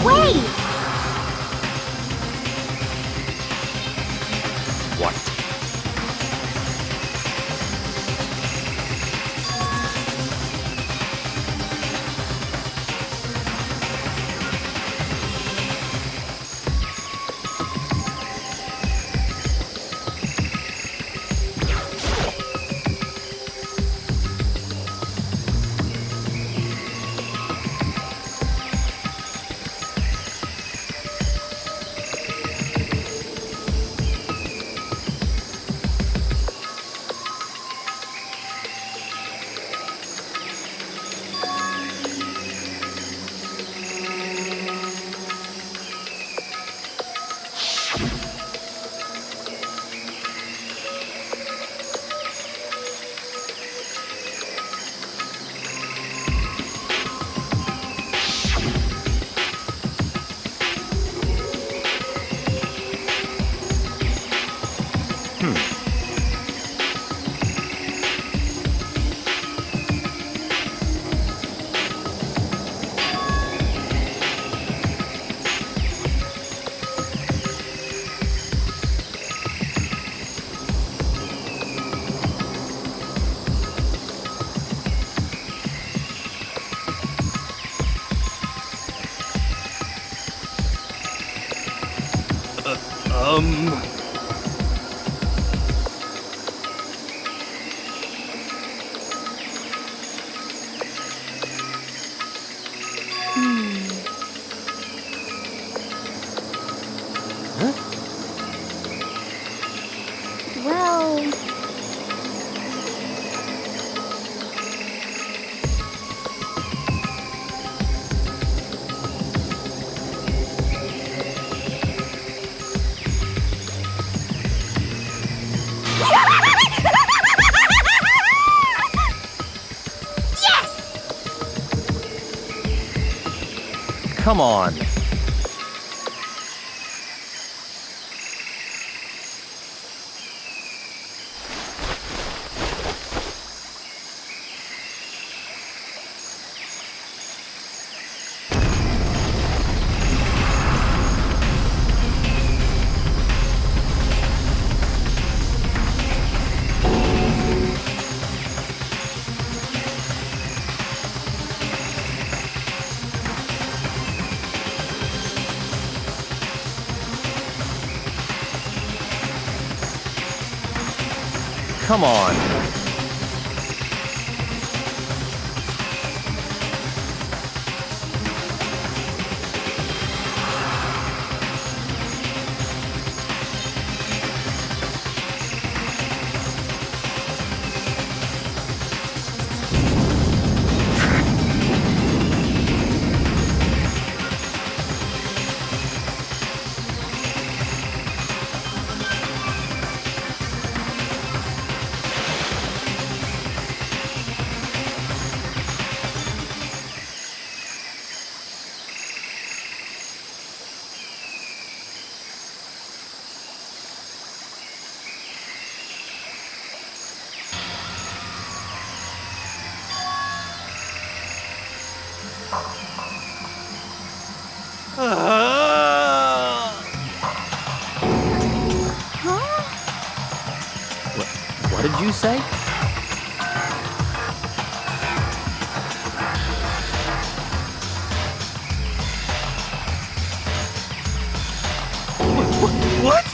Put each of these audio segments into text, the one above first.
Wait! What? Well... Come on. Come on. What did you say? What?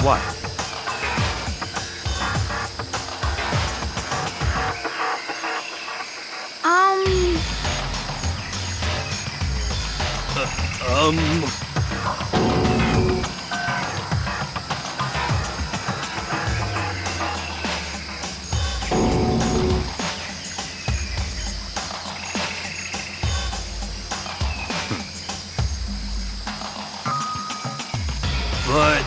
What? But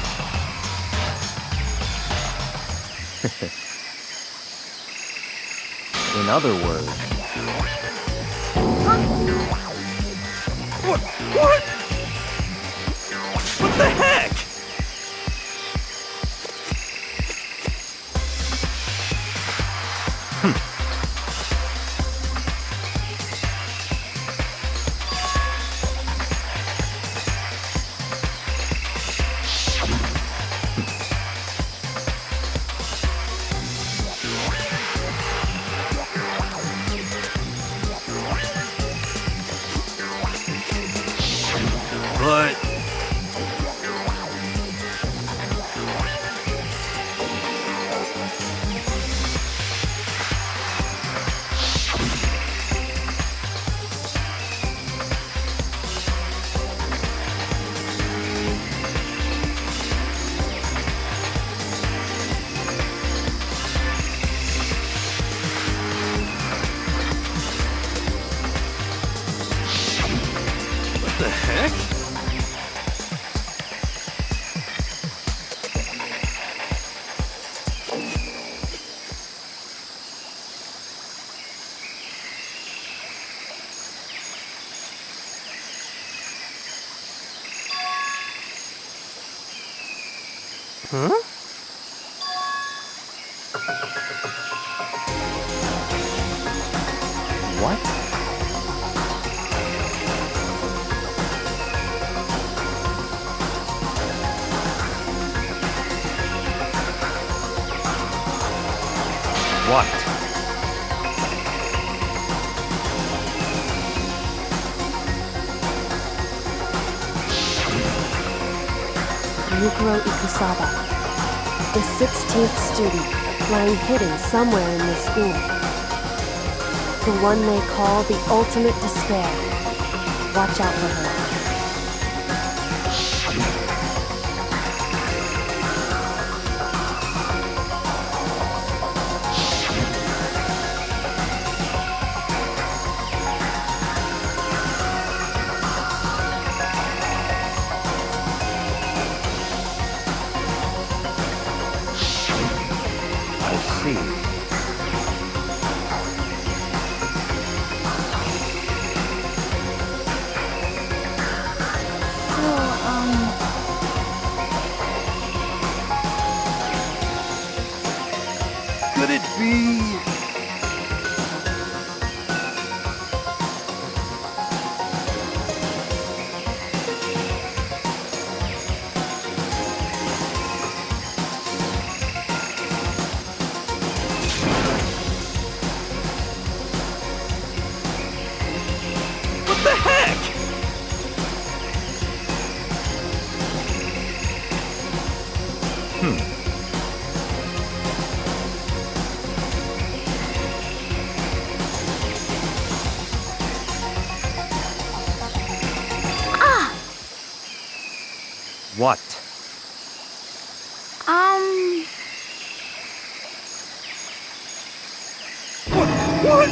In other words... What? What? What the heck? But... what the heck? Huh? What? What? Yukiro Ikusaba, the 16th student, lying hidden somewhere in this school. The one they call the ultimate despair. Watch out for her. I see. Could it be... What the heck? What? What?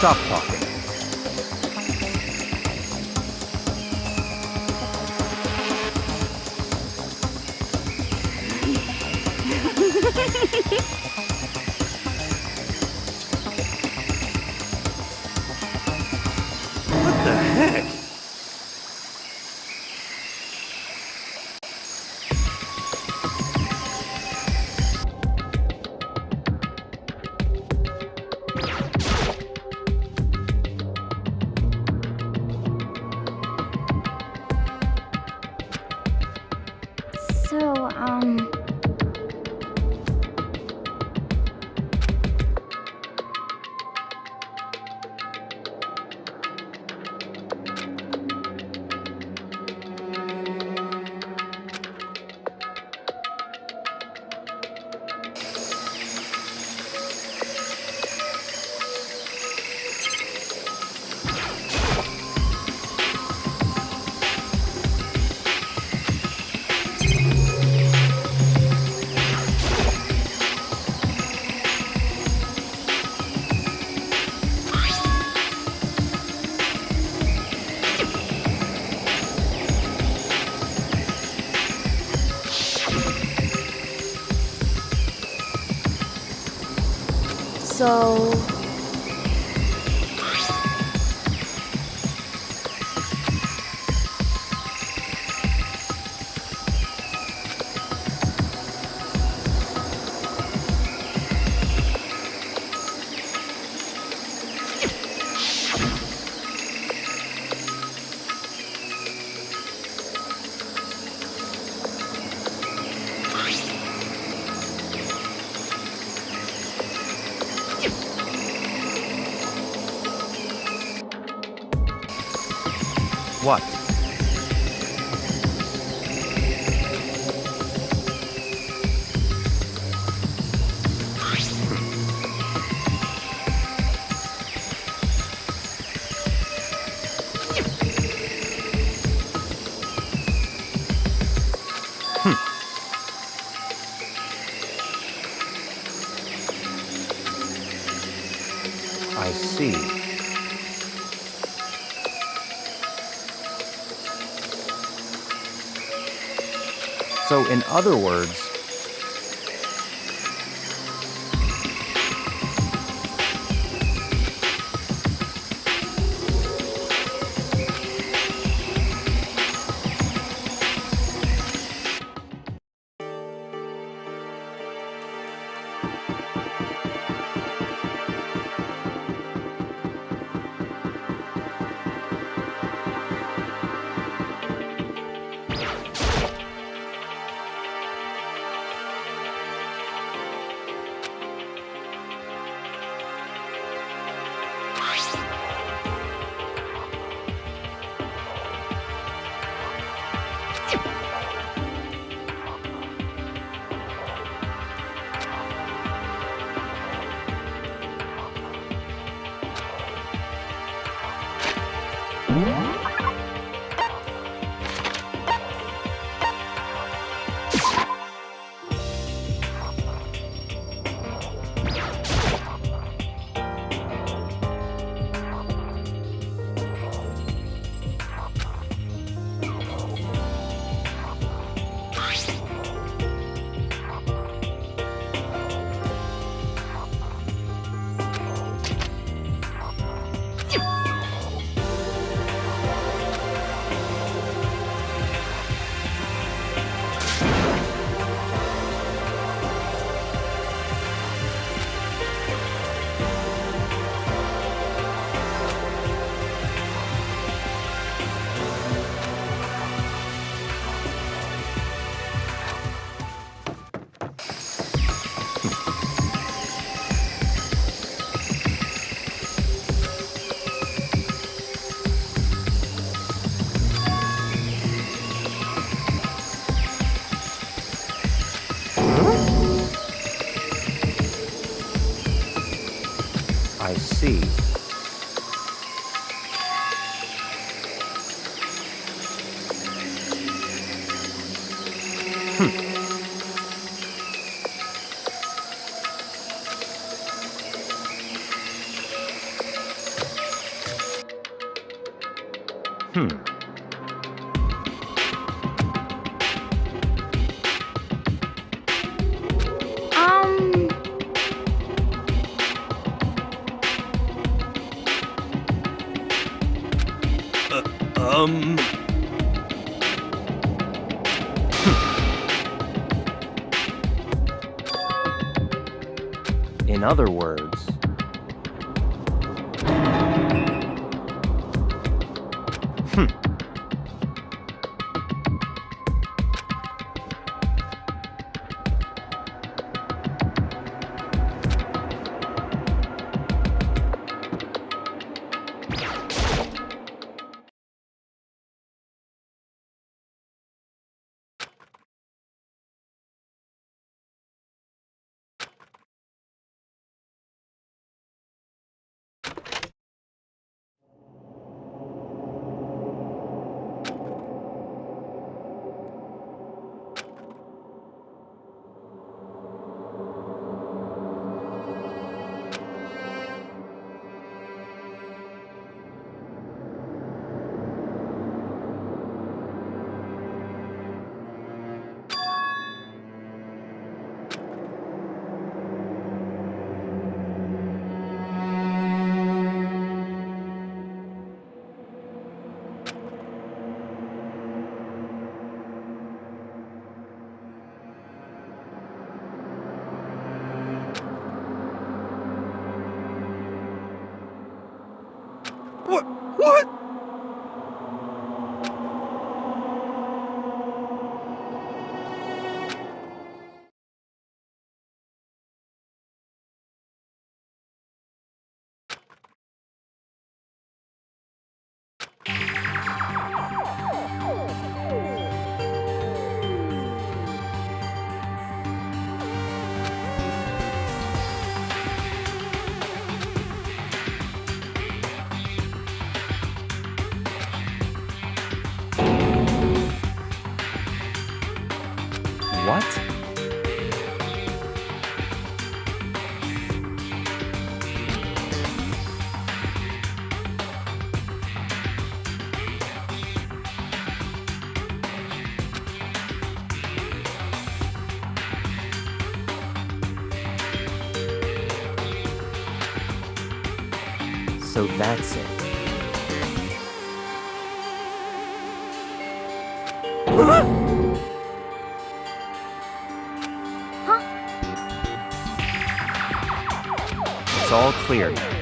Stop talking. What the heck? So, So... What? I see. So, in other words, I see. Hmm. Um... In other words, What? What? So that's it. It's all clear now.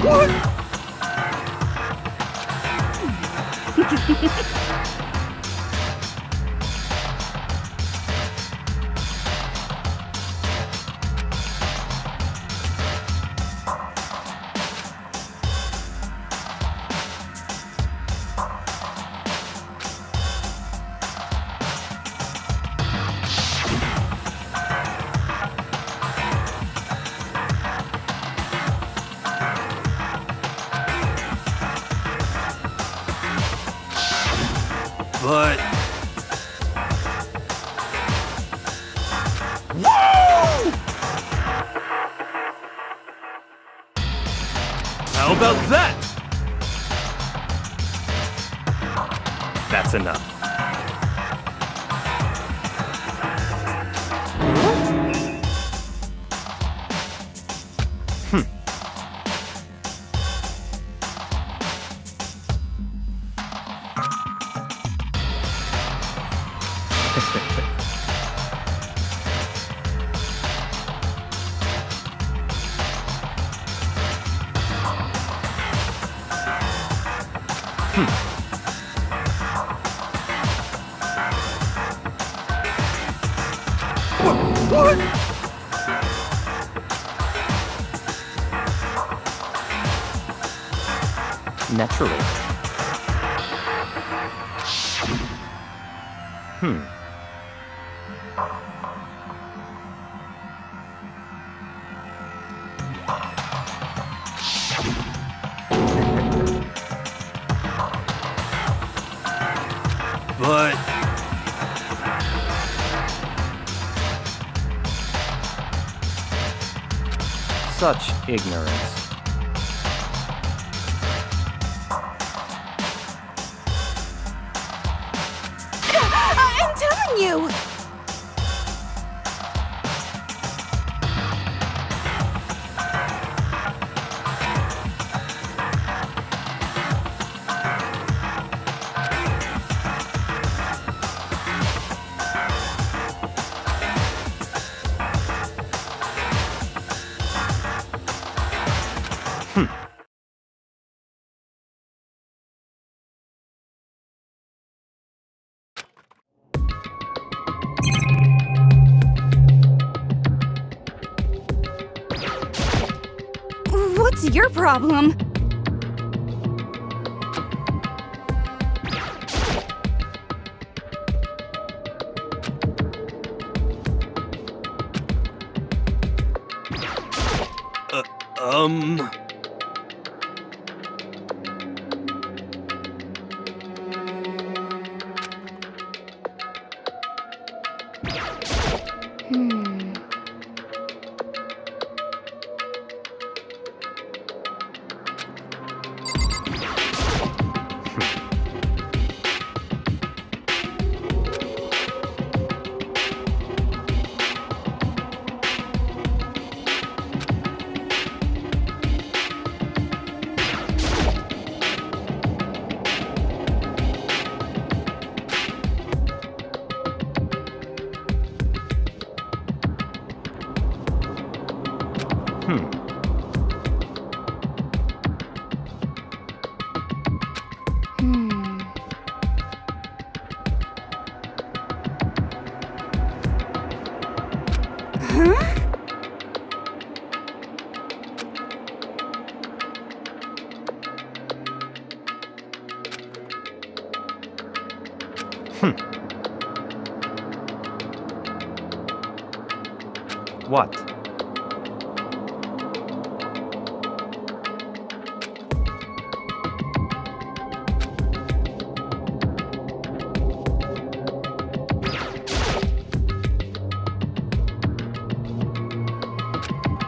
What? But... Whoa! How about that? That's enough. What? Naturally. But... Such ignorance. I'm telling you! What's your problem? Um... Hmm. Hmm. Huh? What?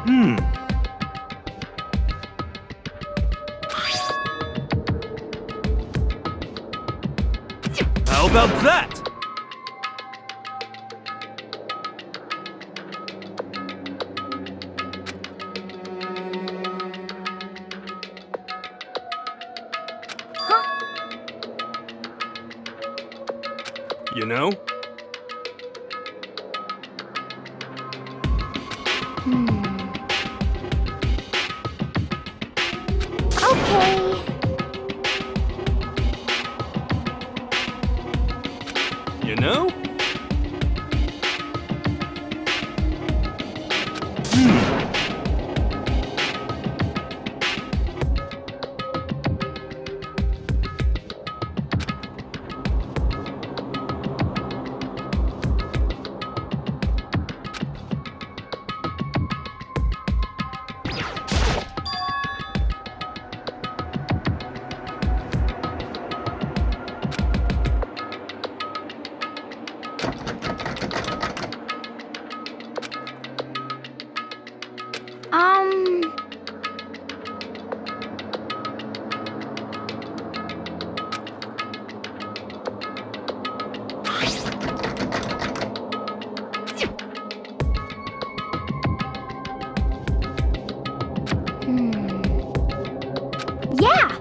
Hmm. How about that? You know? Hmm. Okay. You know? Um. Hmm. Yeah.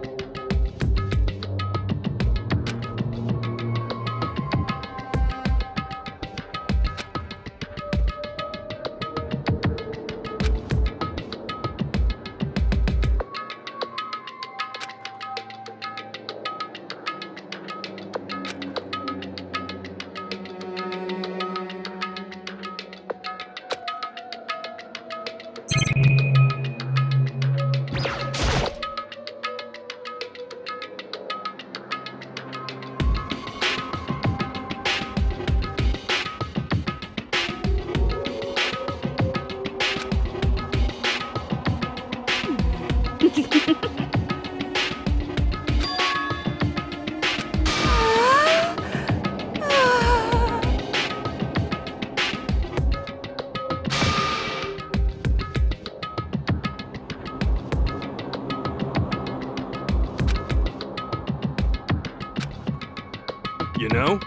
You know?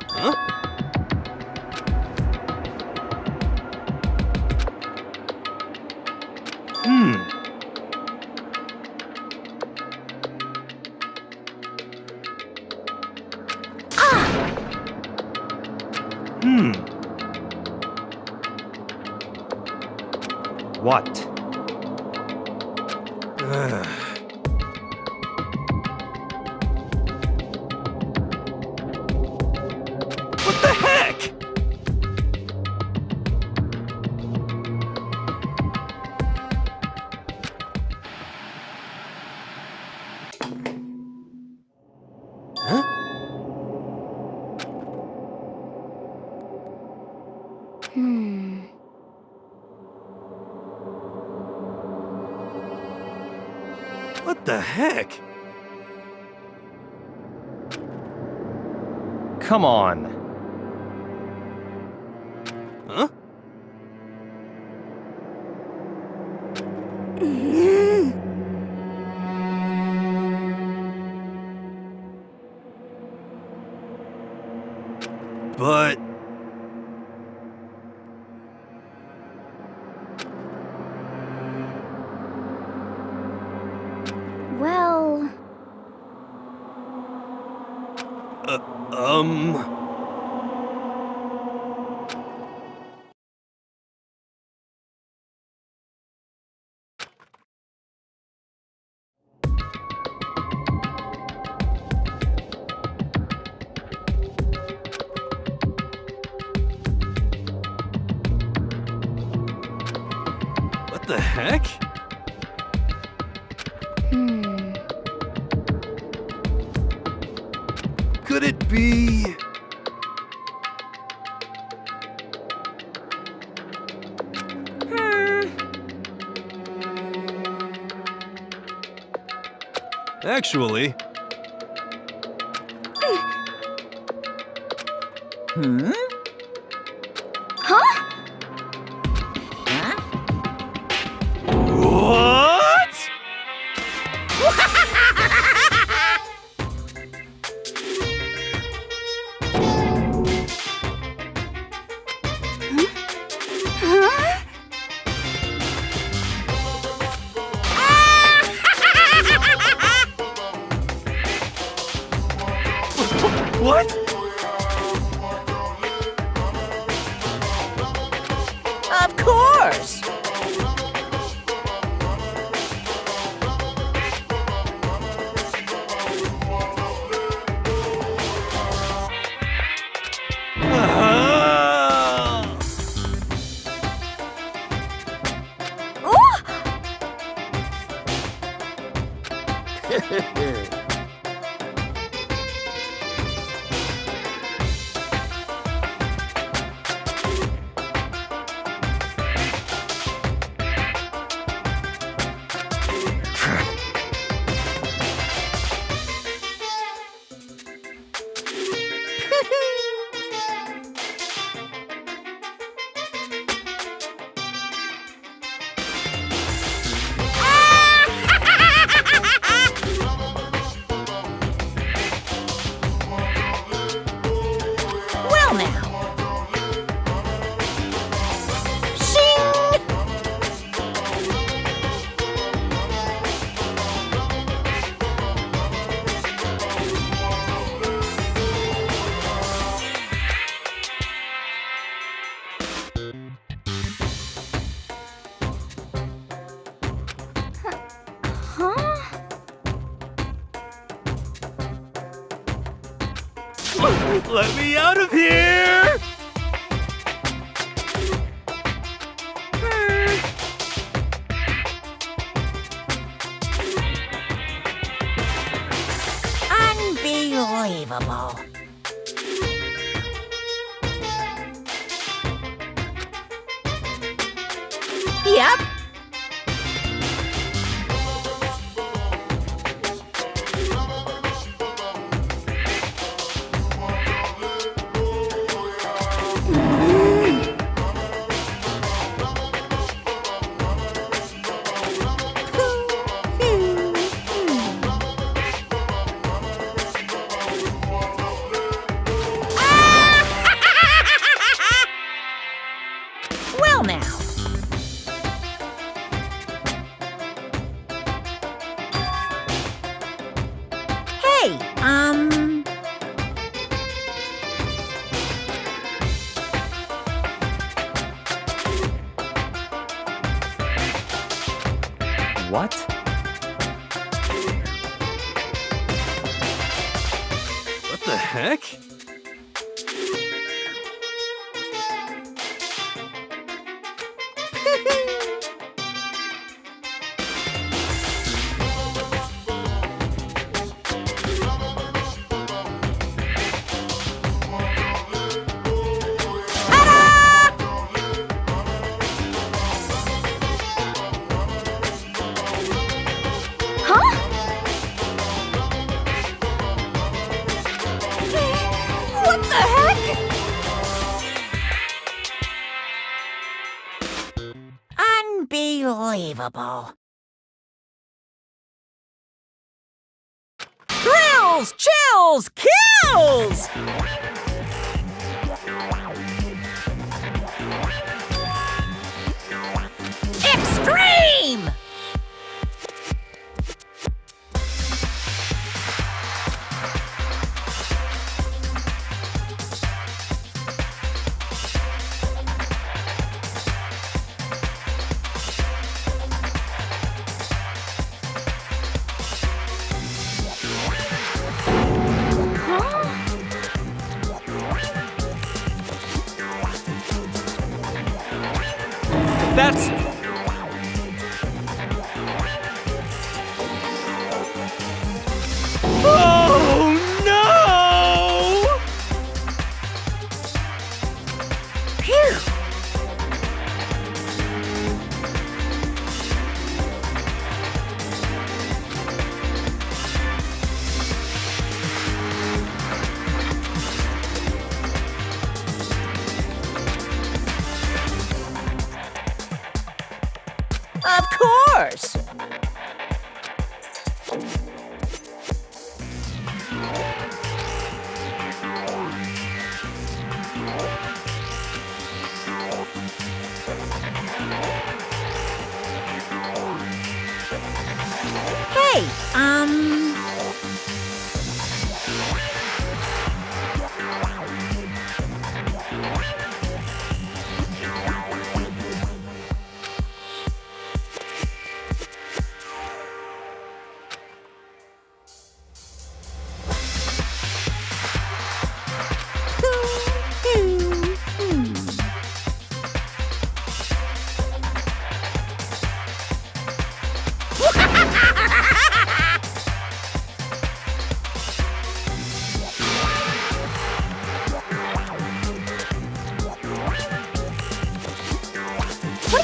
Huh? Hmm. Hmm. What? What the heck? Huh? Hmm. What the heck? Come on. Huh? But... Well, What the heck? Could it be... Actually... What? What? Of course! Ah! Well now. Shing! Let me out of here! Unbelievable. Yep. Well now. Hey, What? What the heck? huh? Unbelievable. Thrills, chills, kills! Extreme! That's... Oh, no! Phew! Of course! Hey, what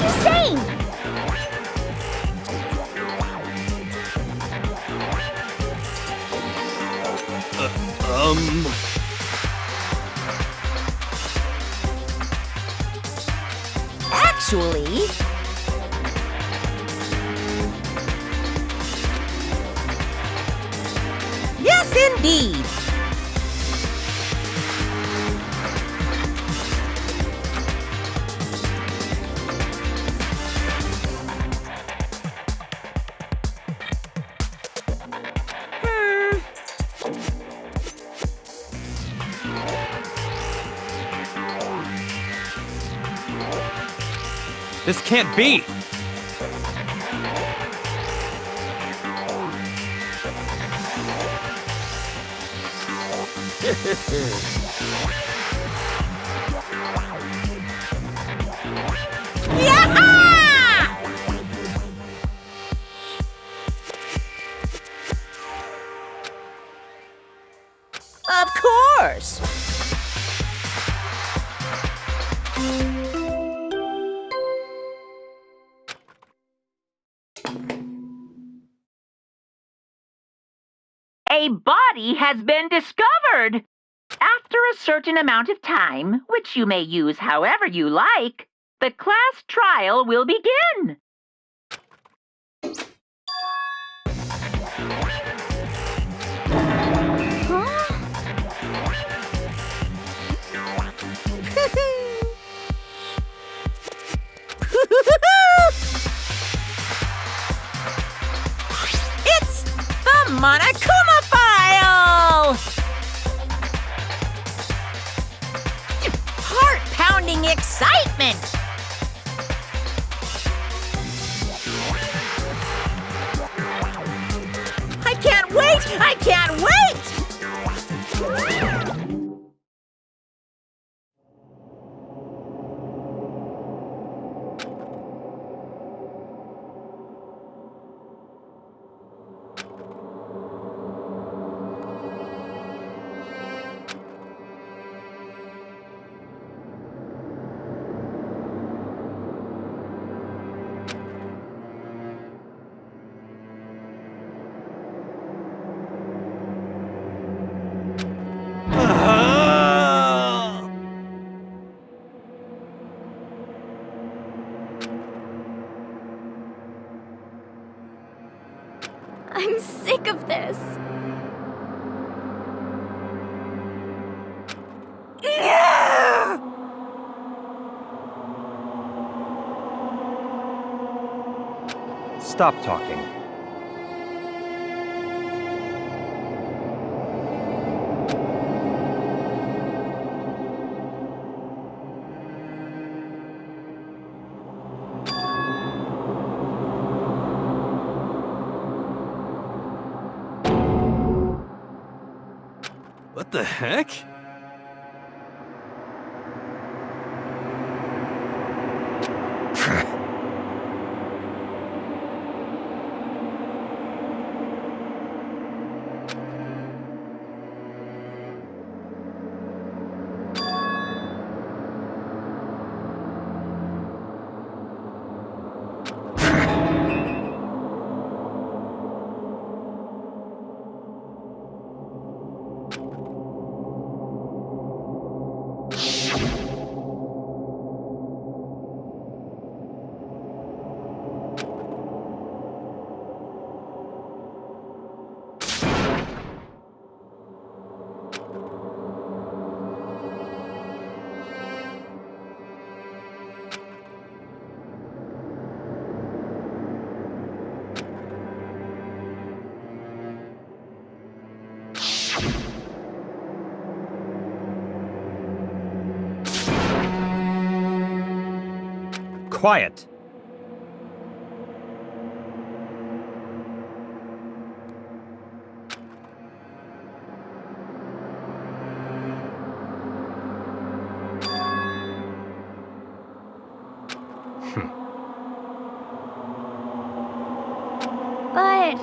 are you saying? Actually, yes, indeed. This can't be! Yeah! Of course. A body has been discovered. After a certain amount of time, which you may use however you like, the class trial will begin. It's the Monokuma file! Heart-pounding excitement! make of this? Stop talking. What the heck? Quiet. But...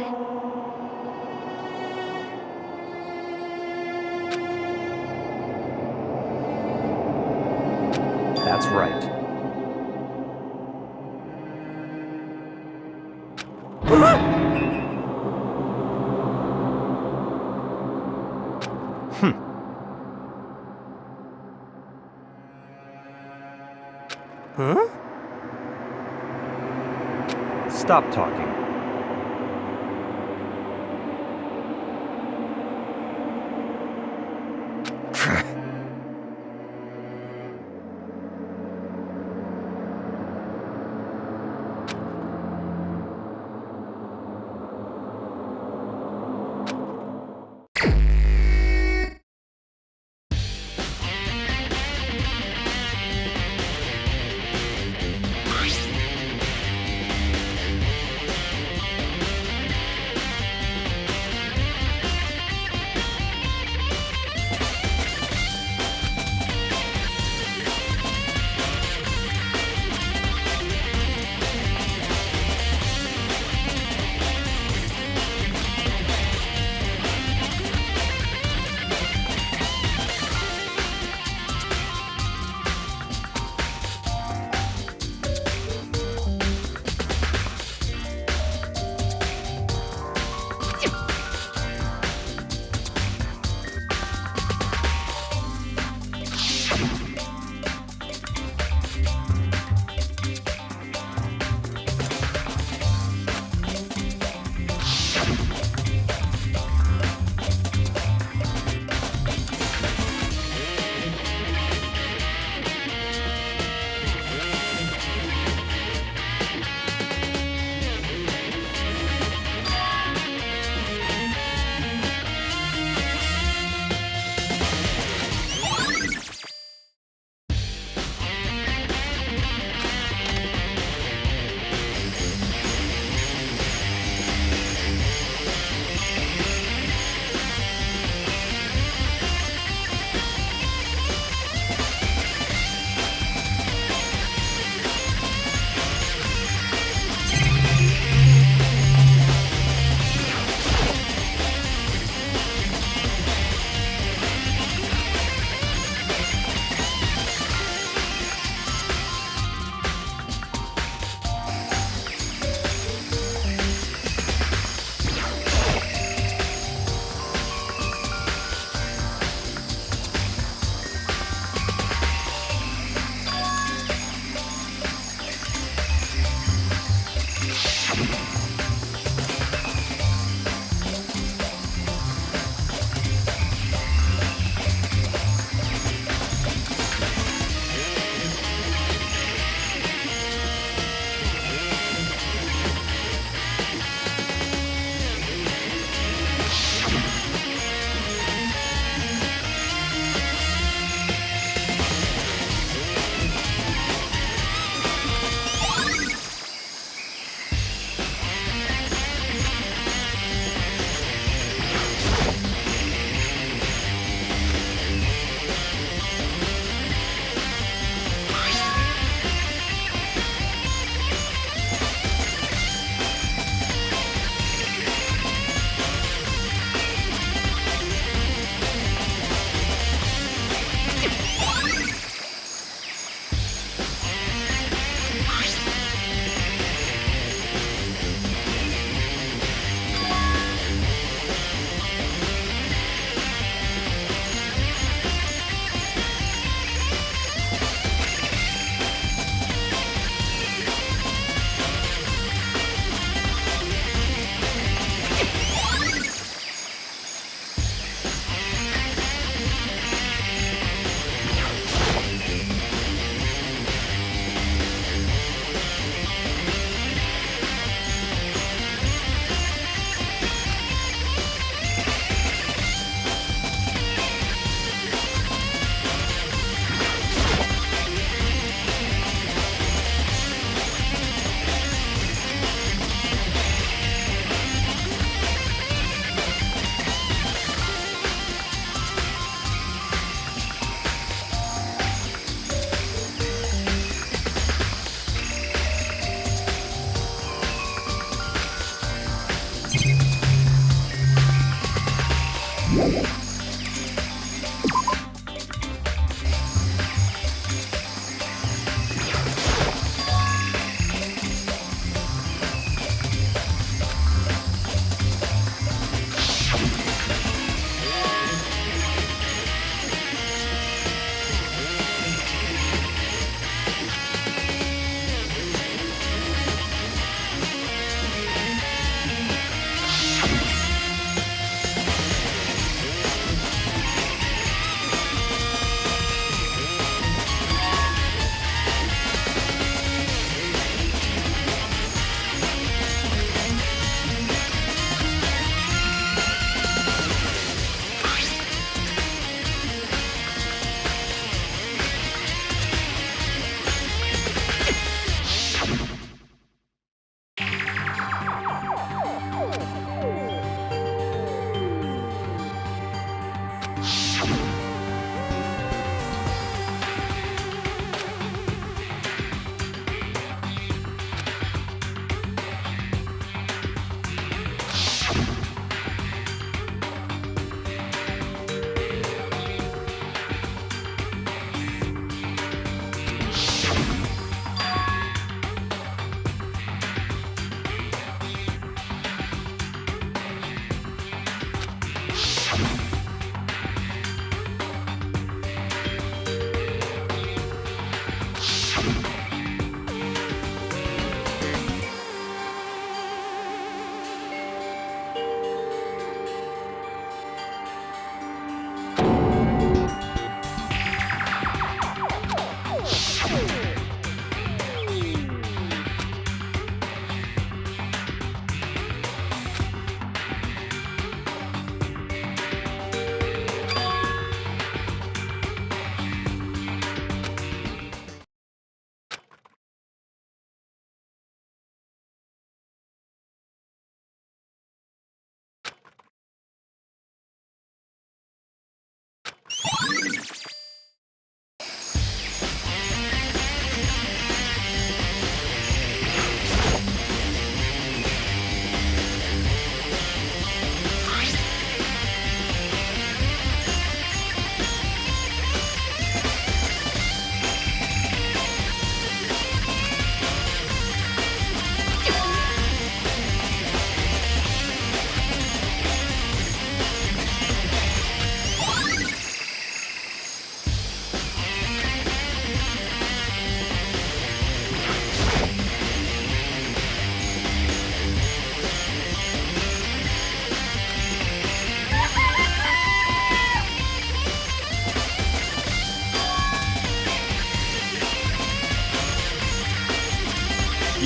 That's right. Huh? Stop talking.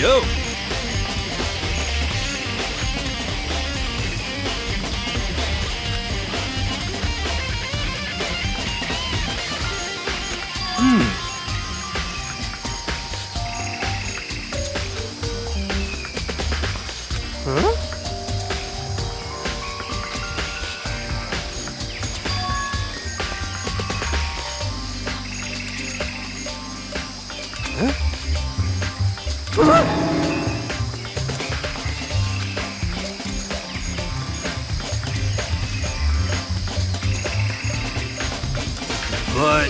Yo! Huh? But...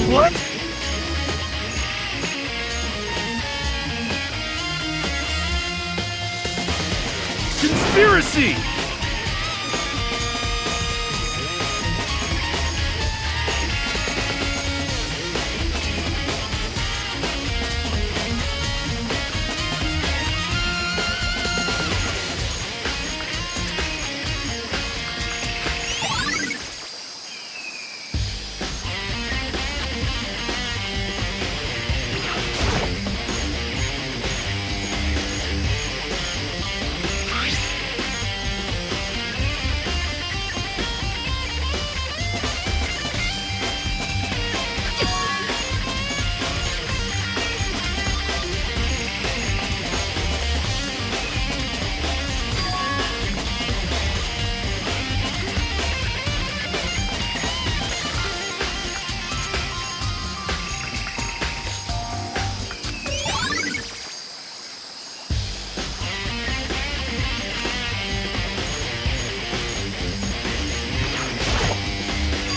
What? Conspiracy!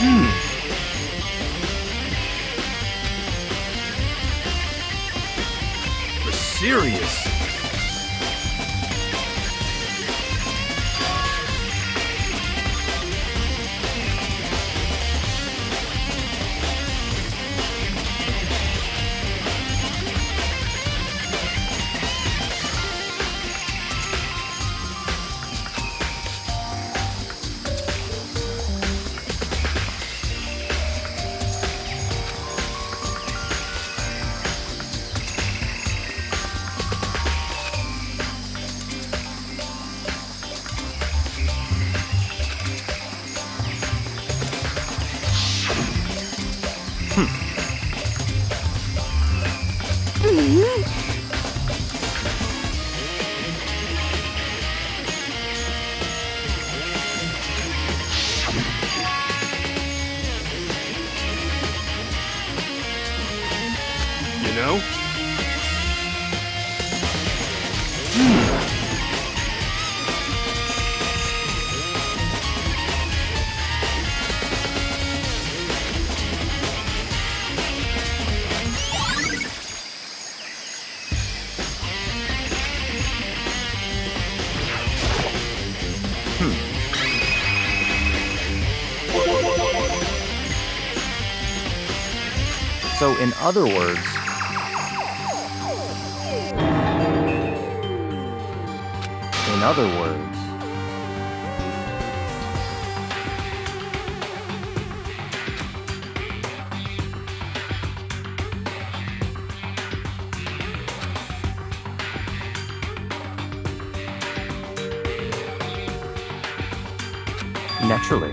For serious. You know? So, in other words, naturally.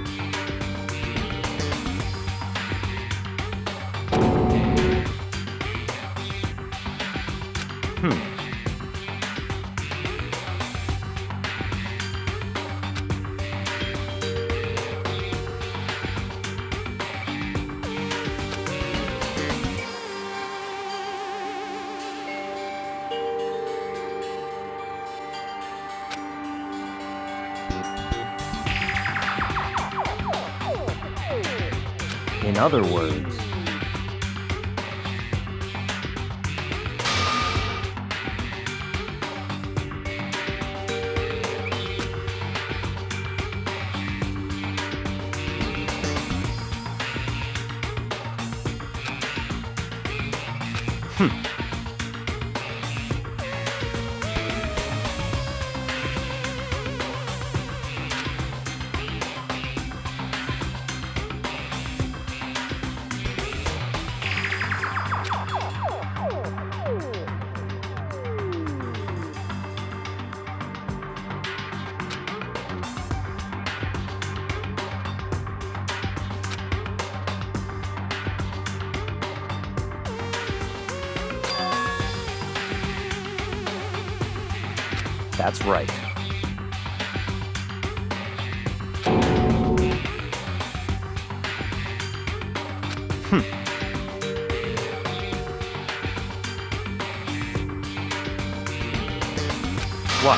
In other words, that's right. What?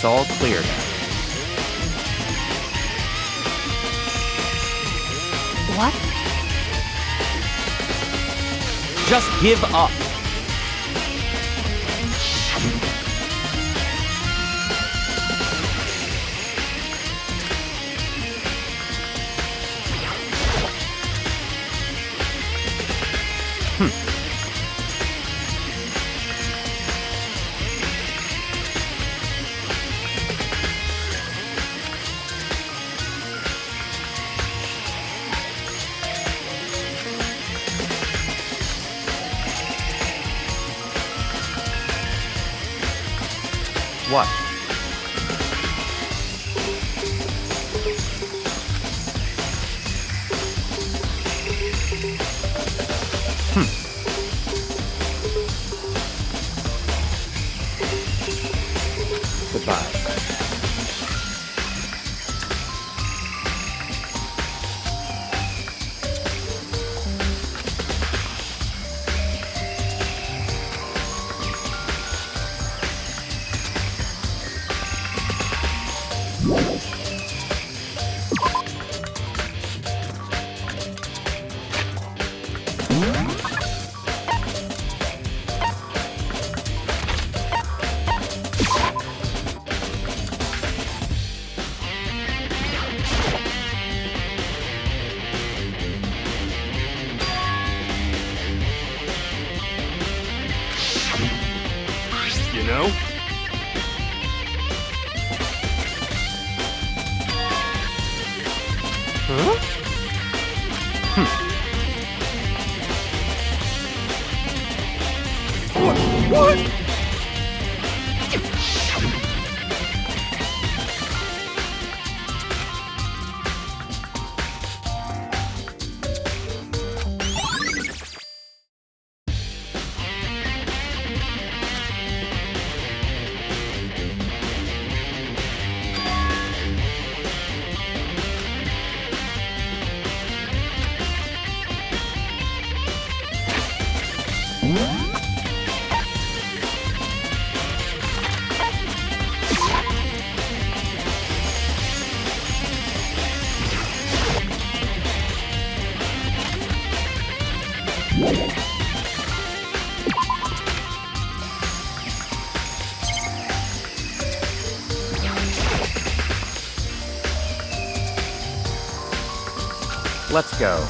It's all clear now. What? Just give up. What? Goodbye. You know? Huh? What? Let's go.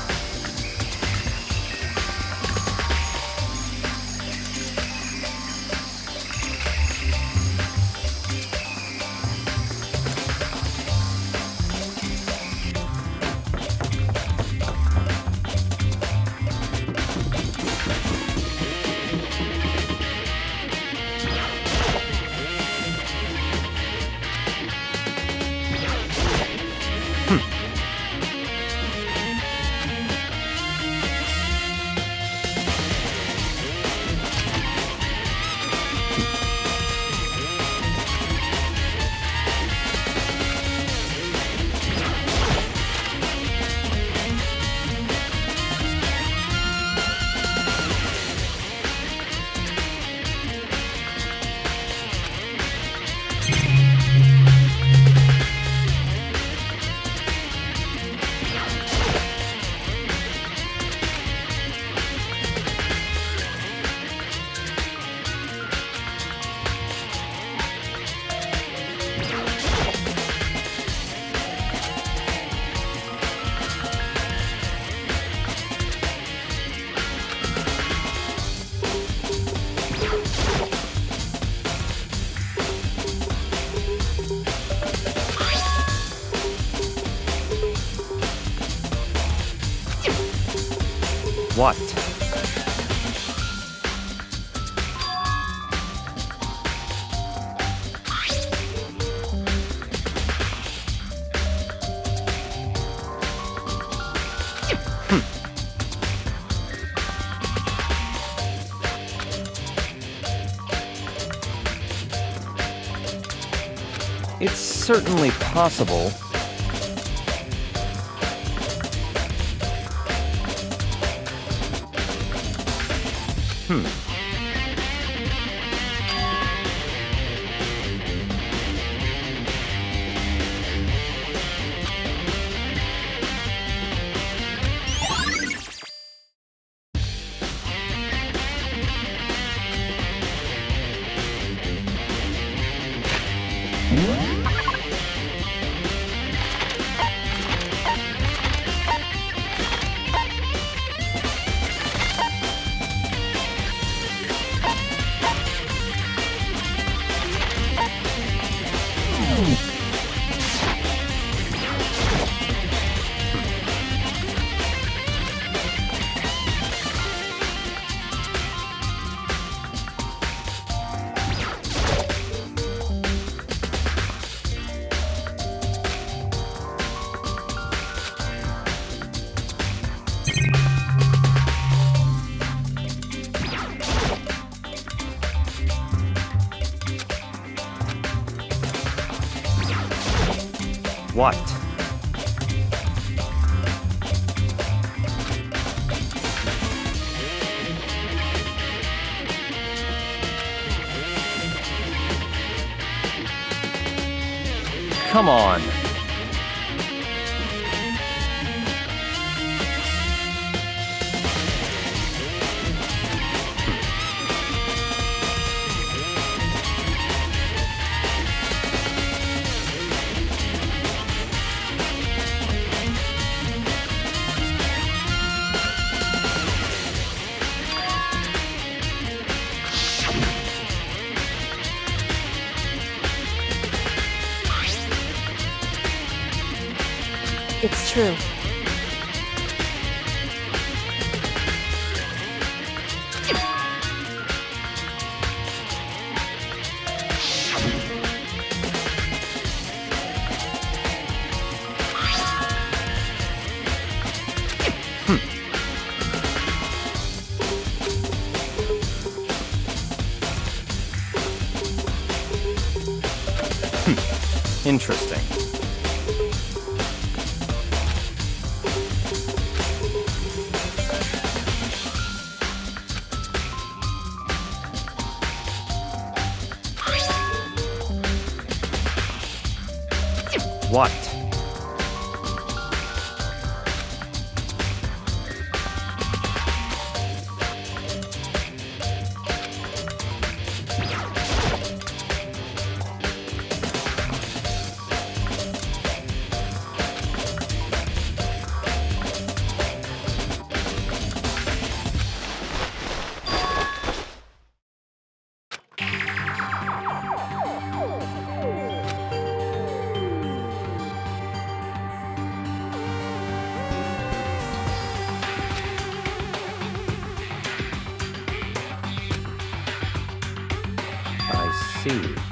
What? It's certainly possible. What? Come on. It's true. Interesting. What? I see.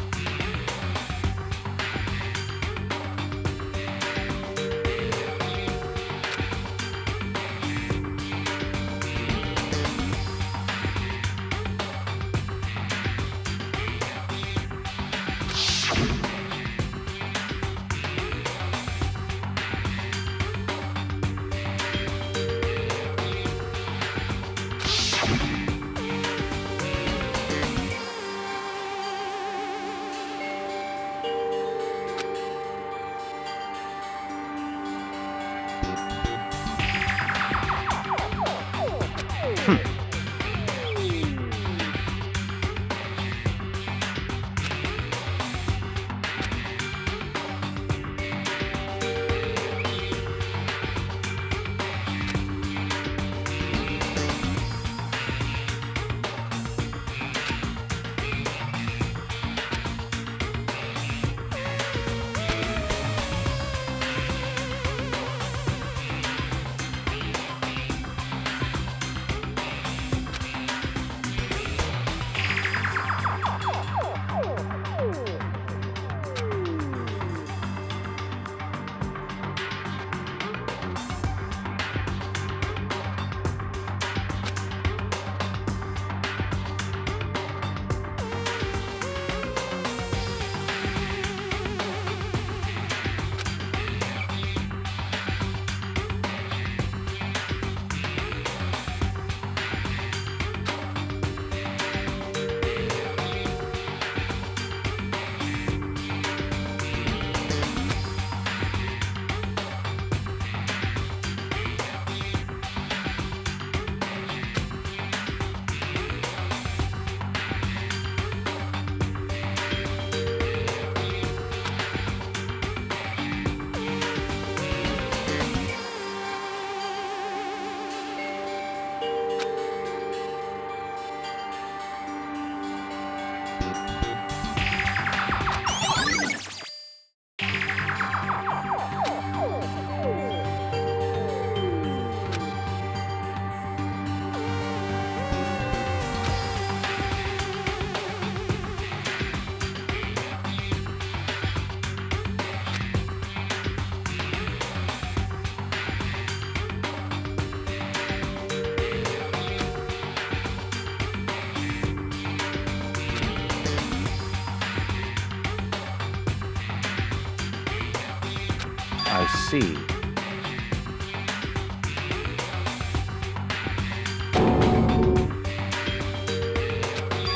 see.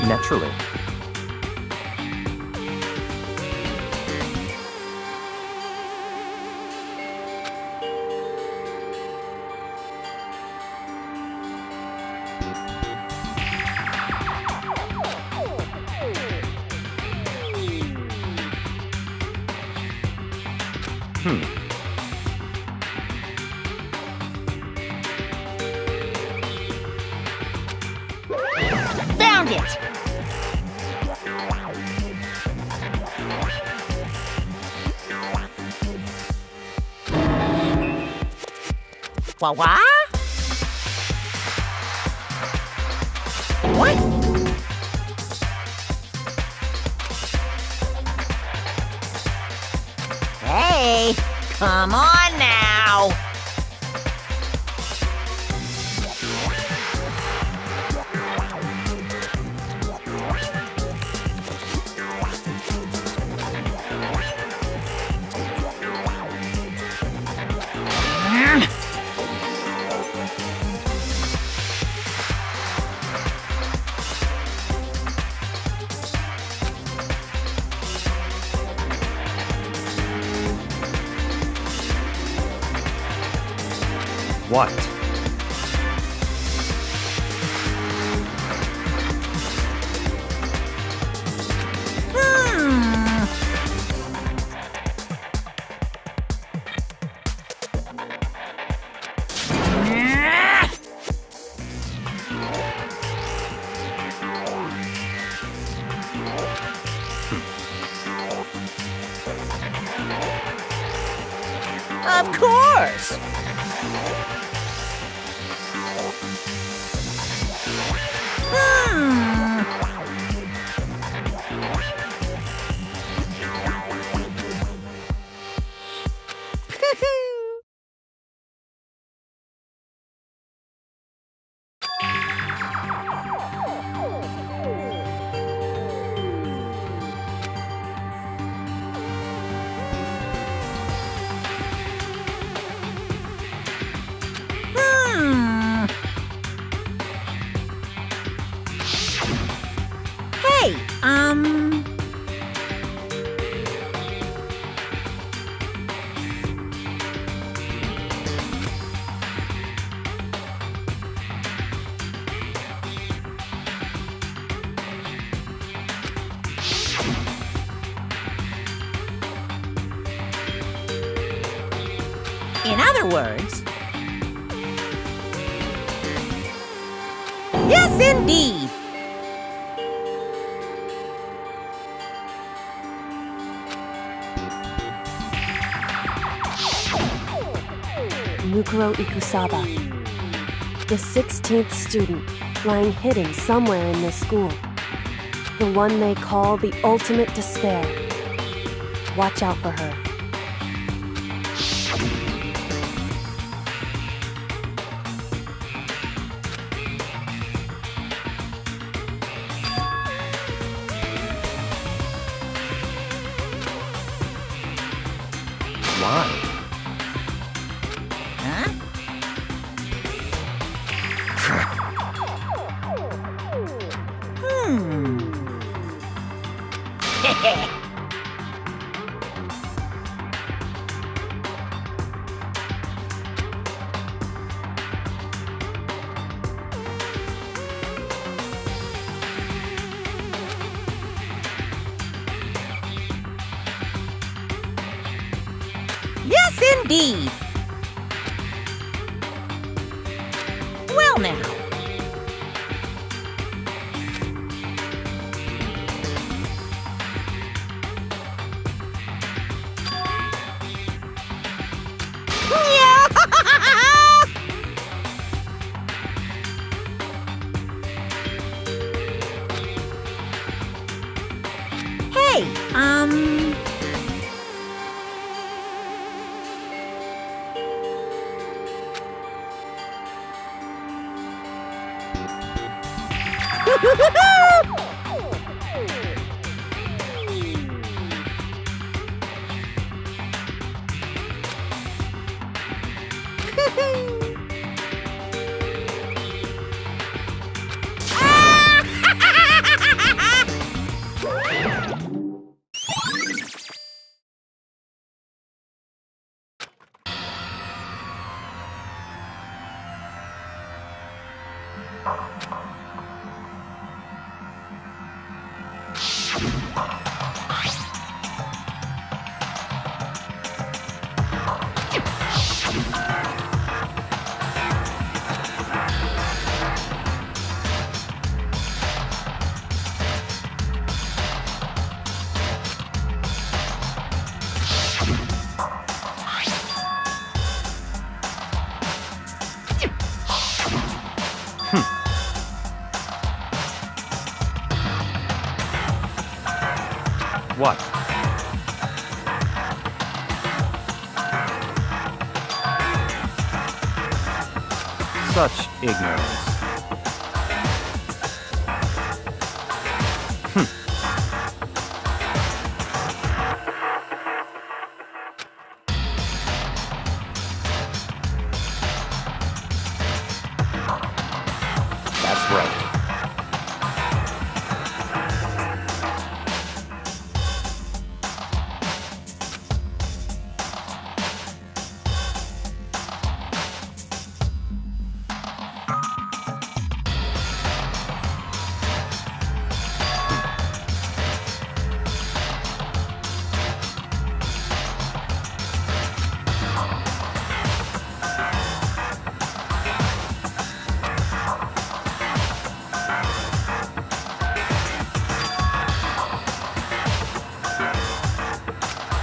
Naturally. Found it! What? What? Hey, come on now! What? Of course! Hey, in other words, yes, indeed. Mukuro Ikusaba, the 16th student, lying hidden somewhere in this school. The one they call the ultimate despair. Watch out for her. Why? Huh? Yes, indeed. Well, now. Hey, What? Such ignorance. That's right.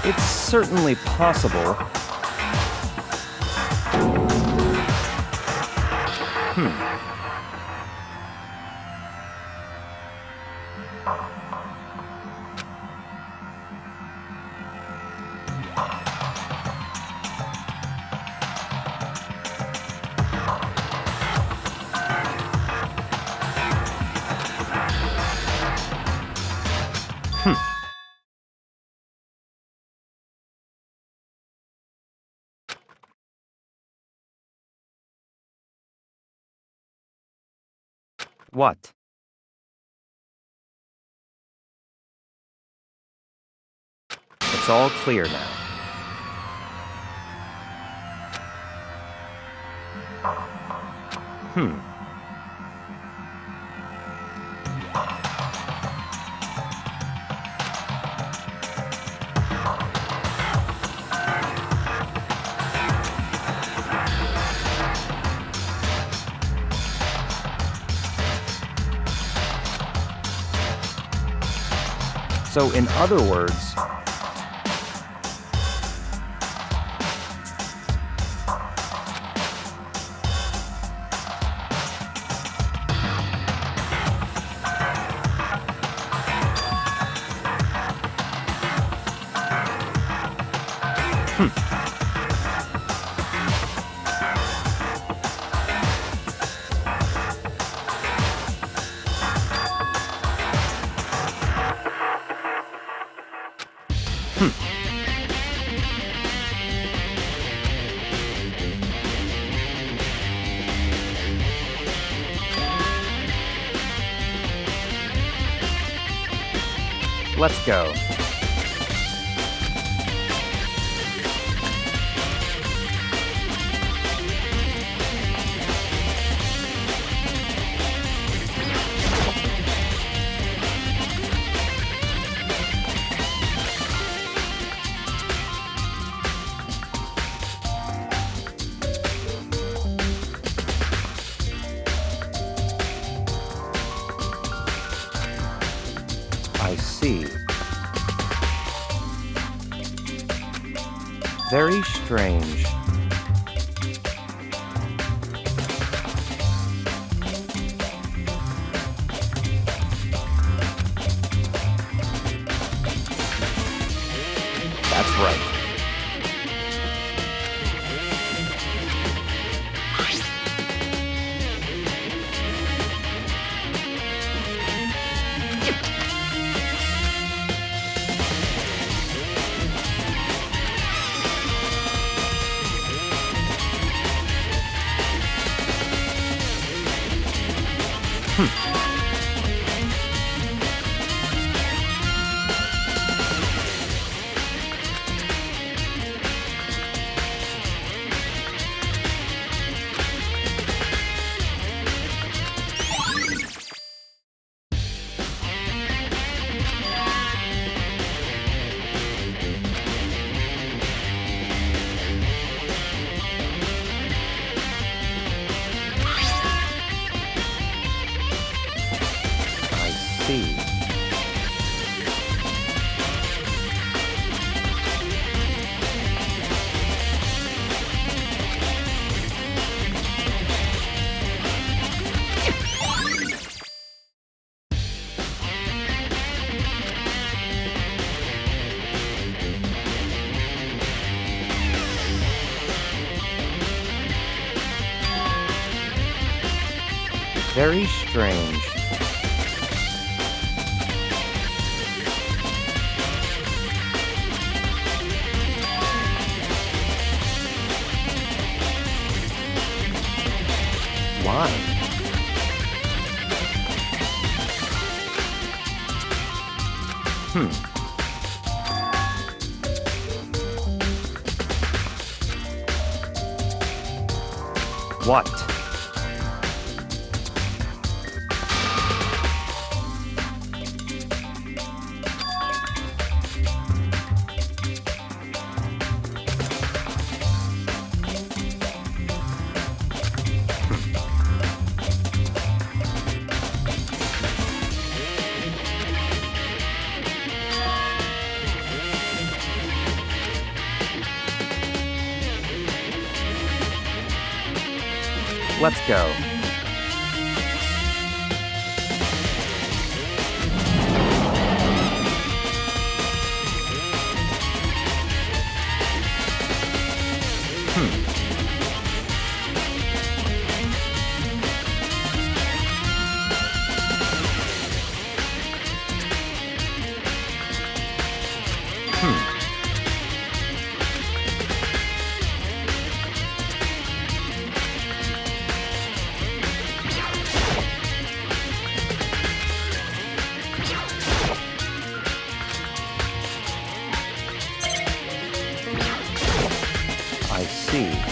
It's certainly possible. What? It's all clear now. So, in other words, let's go. I see. Very strange. That's right. see. Very strange. Why? What? Let's go. I see.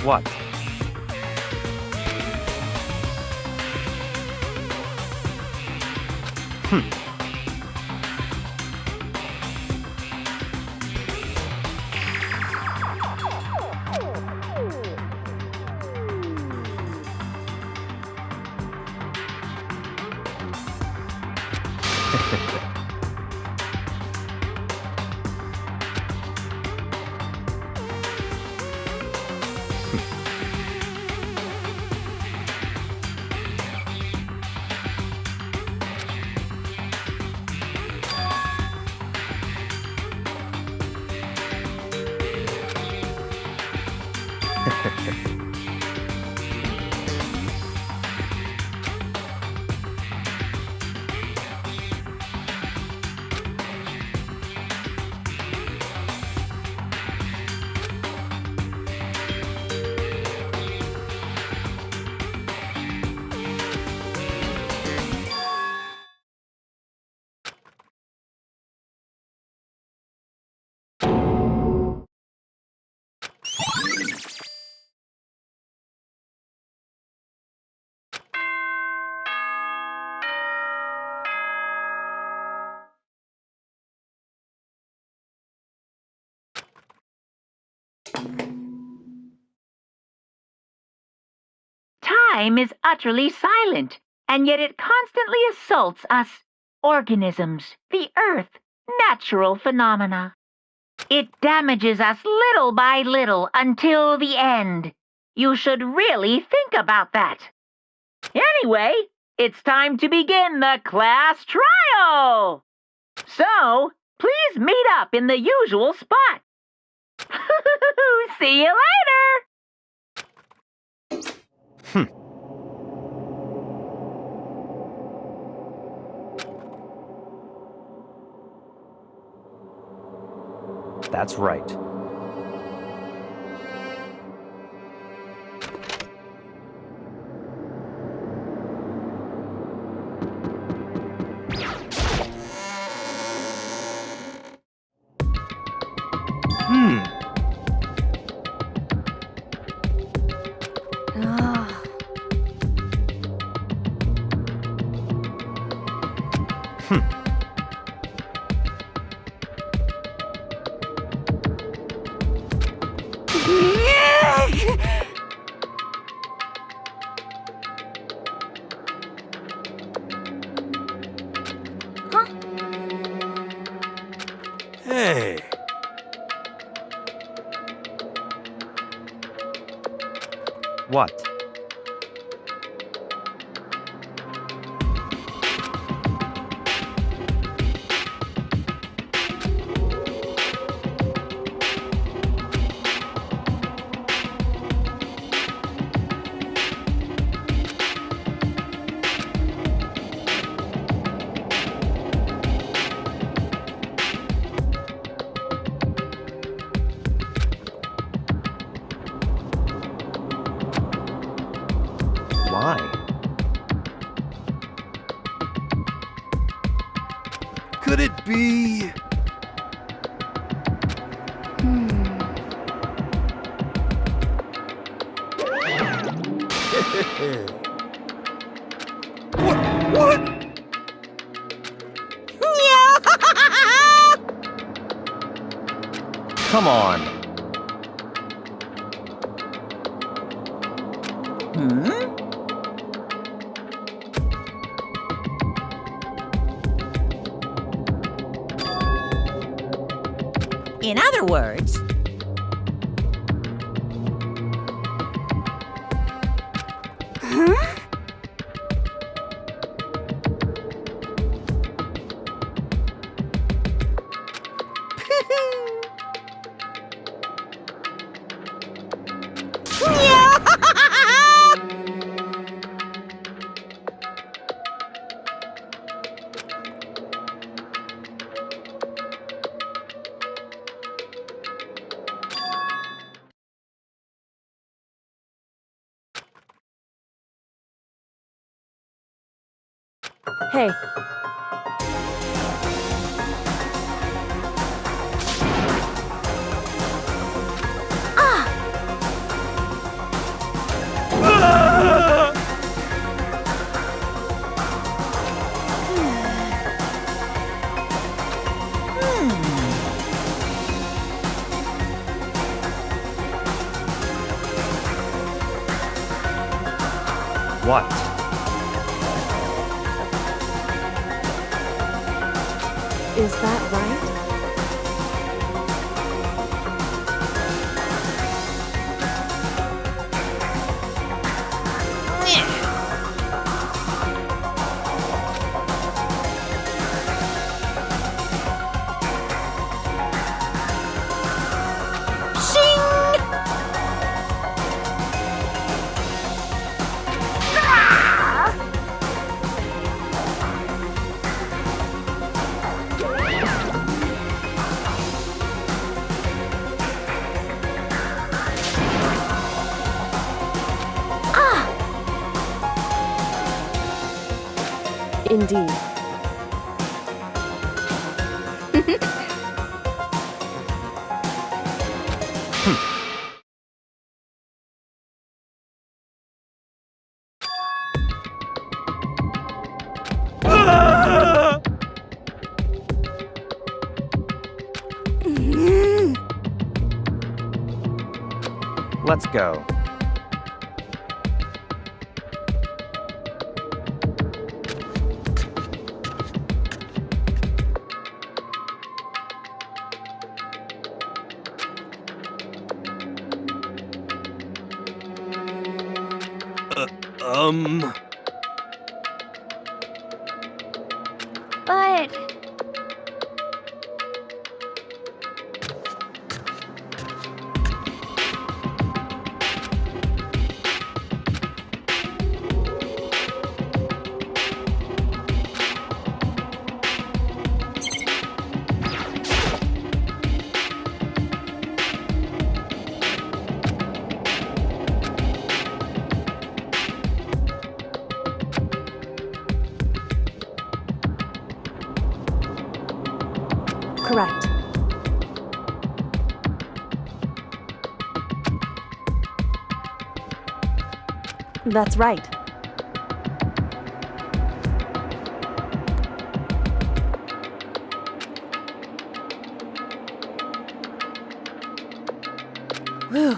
What? Time is utterly silent, and yet it constantly assaults us, organisms, the earth, natural phenomena. It damages us little by little until the end. You should really think about that. Anyway, it's time to begin the class trial. So, please meet up in the usual spot. See you later! That's right. Ah. Hey. What? Why? Could it be? What? Come on. In other words, Hey. What? Is that right? Indeed. Let's go. Um... But... Correct. That's right. Whew.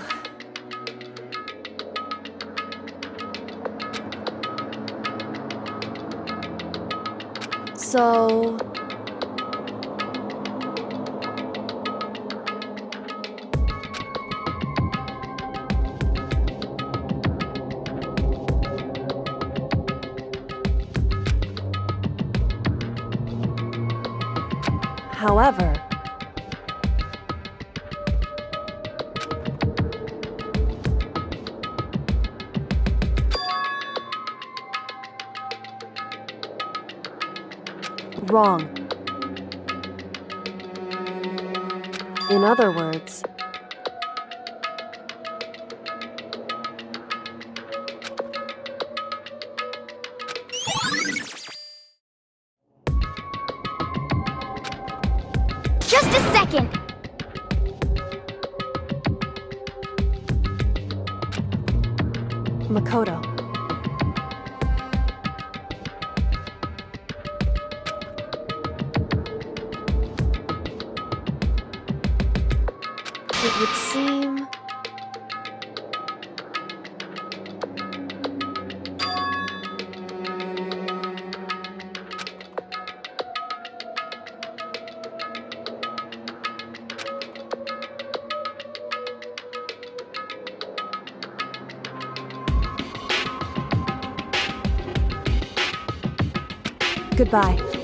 So... However... Wrong. In other words... Just a second! Makoto. It would seem... Goodbye.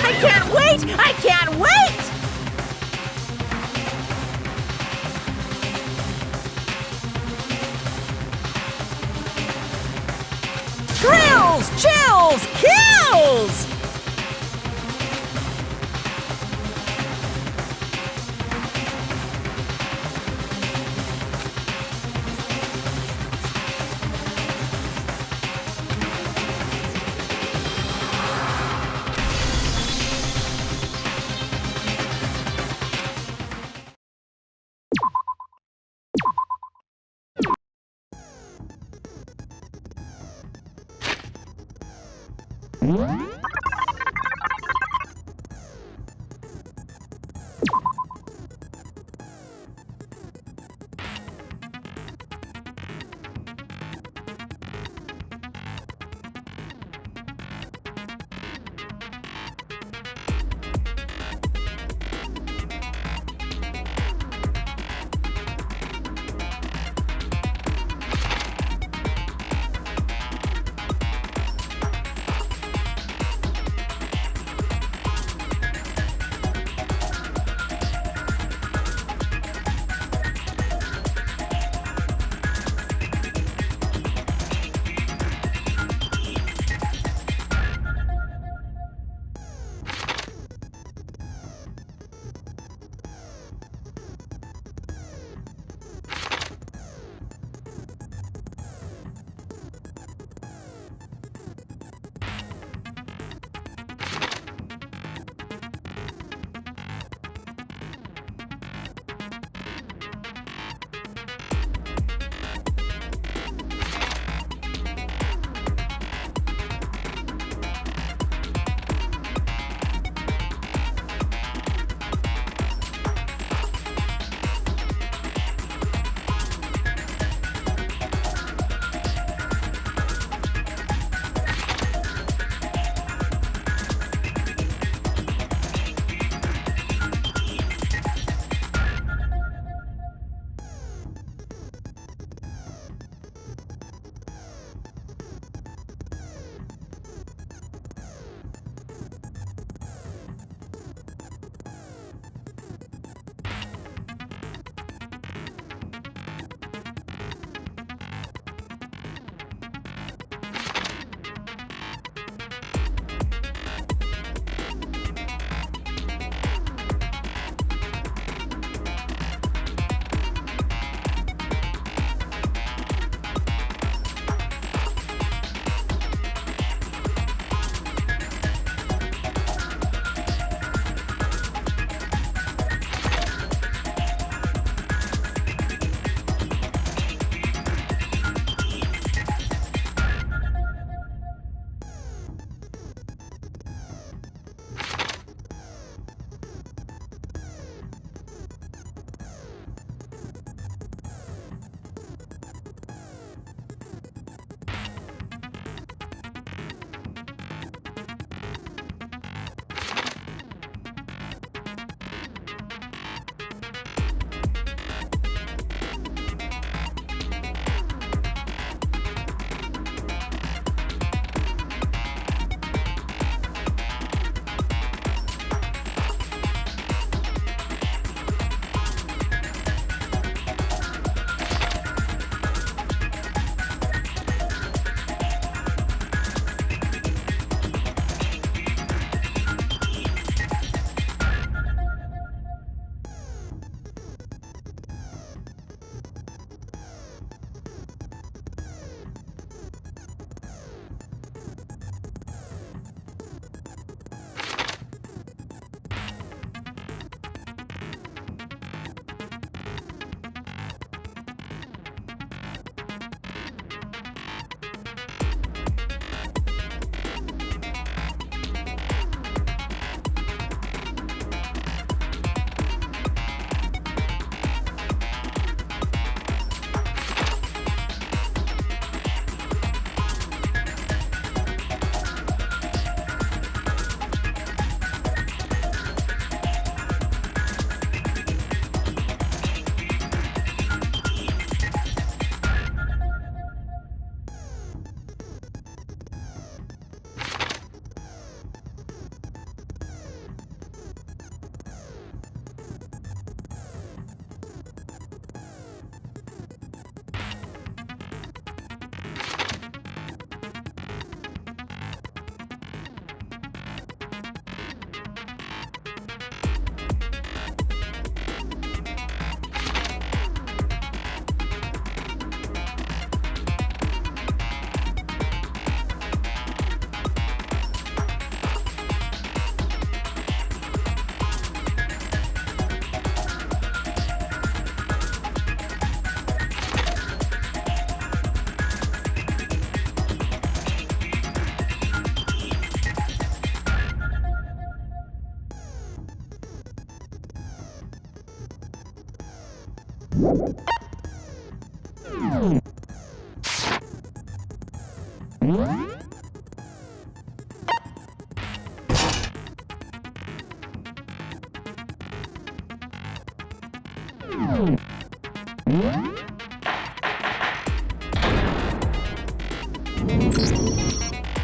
I can't wait! I can't wait! Thrills, chills, kills!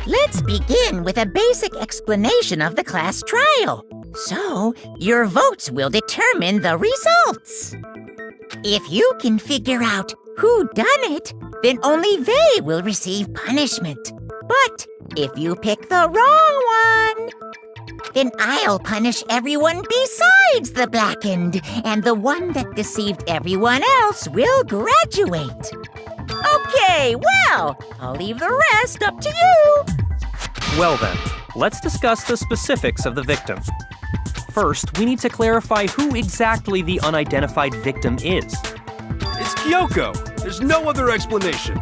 Let's begin with a basic explanation of the class trial. So, your votes will determine the results. If you can figure out who done it, then only they will receive punishment. But if you pick the wrong one, then I'll punish everyone besides the blackened, and the one that deceived everyone else will graduate. Okay, well, I'll leave the rest up to you. Well then, let's discuss the specifics of the victim. First, we need to clarify who exactly the unidentified victim is. It's Kyoko. There's no other explanation.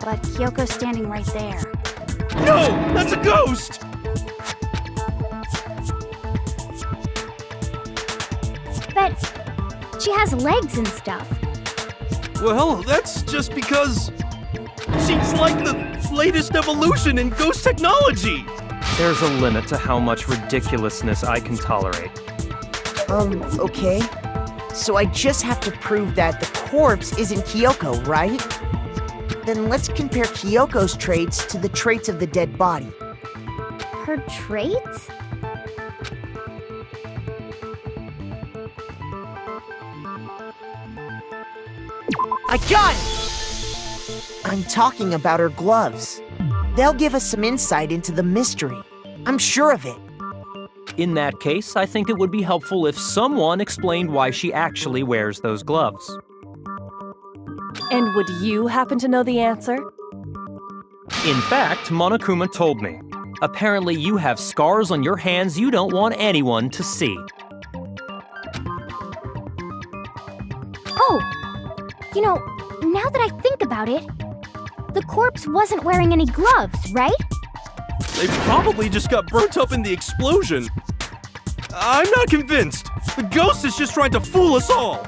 But Kyoko's standing right there. No! That's a ghost! But she has legs and stuff. Well, that's just because she's like the latest evolution in ghost technology. There's a limit to how much ridiculousness I can tolerate. Okay. So I just have to prove that the corpse isn't Kyoko, right? Then let's compare Kyoko's traits to the traits of the dead body. Her traits? I got it! I'm talking about her gloves. They'll give us some insight into the mystery. I'm sure of it. In that case, I think it would be helpful if someone explained why she actually wears those gloves. And would you happen to know the answer? In fact, Monokuma told me. Apparently you have scars on your hands you don't want anyone to see. Oh! You know, now that I think about it, the corpse wasn't wearing any gloves, right? They probably just got burnt up in the explosion. I'm not convinced. The ghost is just trying to fool us all.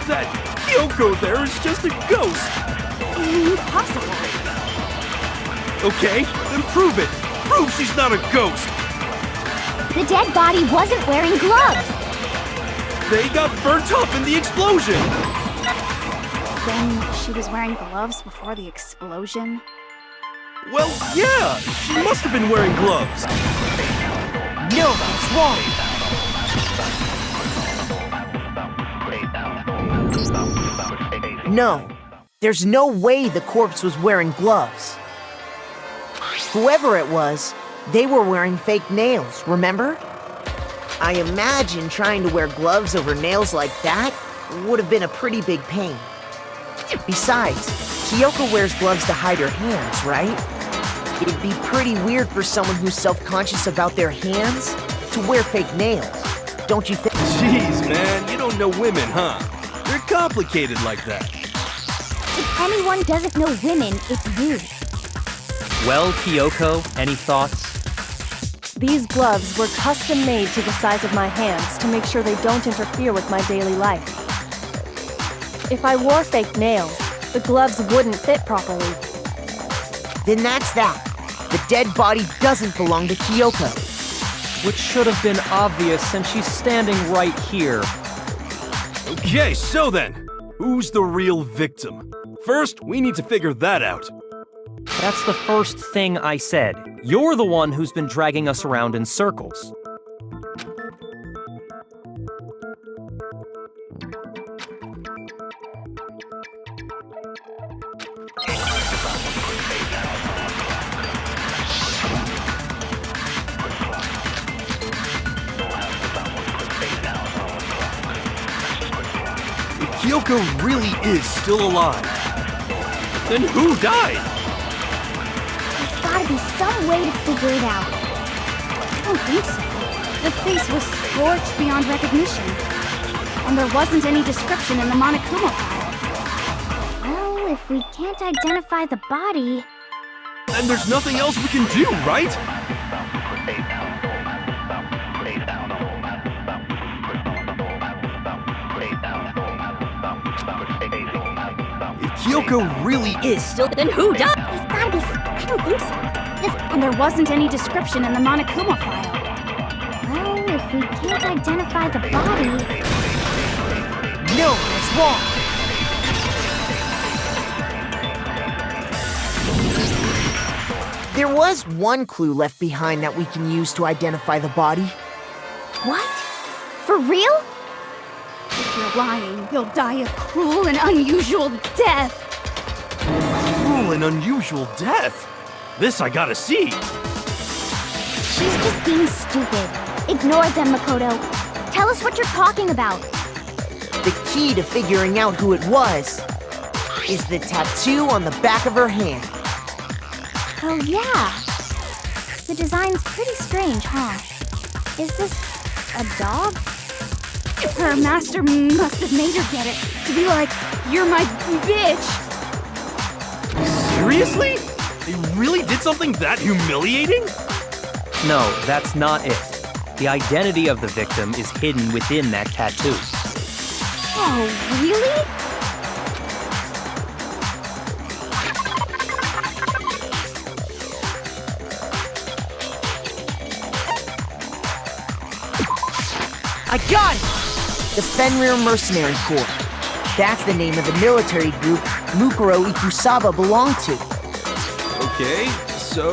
That Kyoko there is just a ghost. Impossible. Okay, then prove it. Prove she's not a ghost. The dead body wasn't wearing gloves. They got burnt up in the explosion. Then she was wearing gloves before the explosion. Well, yeah, she must have been wearing gloves. No, that's wrong! No, there's no way the corpse was wearing gloves. Whoever it was, they were wearing fake nails, remember? I imagine trying to wear gloves over nails like that would have been a pretty big pain. Besides, Kyoko wears gloves to hide her hands, right? It'd be pretty weird for someone who's self-conscious about their hands to wear fake nails, don't you think? Jeez, man, you don't know women, huh? They're complicated like that. If anyone doesn't know women, it's you. Well, Kyoko, any thoughts? These gloves were custom made to the size of my hands to make sure they don't interfere with my daily life. If I wore fake nails, the gloves wouldn't fit properly. Then that's that. The dead body doesn't belong to Kyoko. Which should have been obvious since she's standing right here. Okay, so then, who's the real victim? First, we need to figure that out. That's the first thing I said. You're the one who's been dragging us around in circles. If Kyoko really is still alive, then who died? There's gotta gotta be some way to figure it out. I don't think so. The face was scorched beyond recognition. And there wasn't any description in the Monokuma file. Well, if we can't identify the body... And there's nothing else we can do, right? If Kyoko really is still... Then who does? There's gotta be... I don't think so. And there wasn't any description in the Monokuma file. Well, if we can't identify the body... No, that's wrong. There was one clue left behind that we can use to identify the body. What? For real? If you're lying, you'll die a cruel and unusual death. Cruel and unusual death. This I gotta see. She's just being stupid. Ignore them, Makoto. Tell us what you're talking about. The key to figuring out who it was is the tattoo on the back of her hand. Oh, yeah. The design's pretty strange, huh? Is this a dog? Her master must have made her get it. To be like, you're my bitch. Seriously? They really did something that humiliating? No, that's not it. The identity of the victim is hidden within that tattoo. Oh, really? I got it! The Fenrir Mercenary Corps. That's the name of the military group Mukuro Ikusaba belonged to. Okay, so...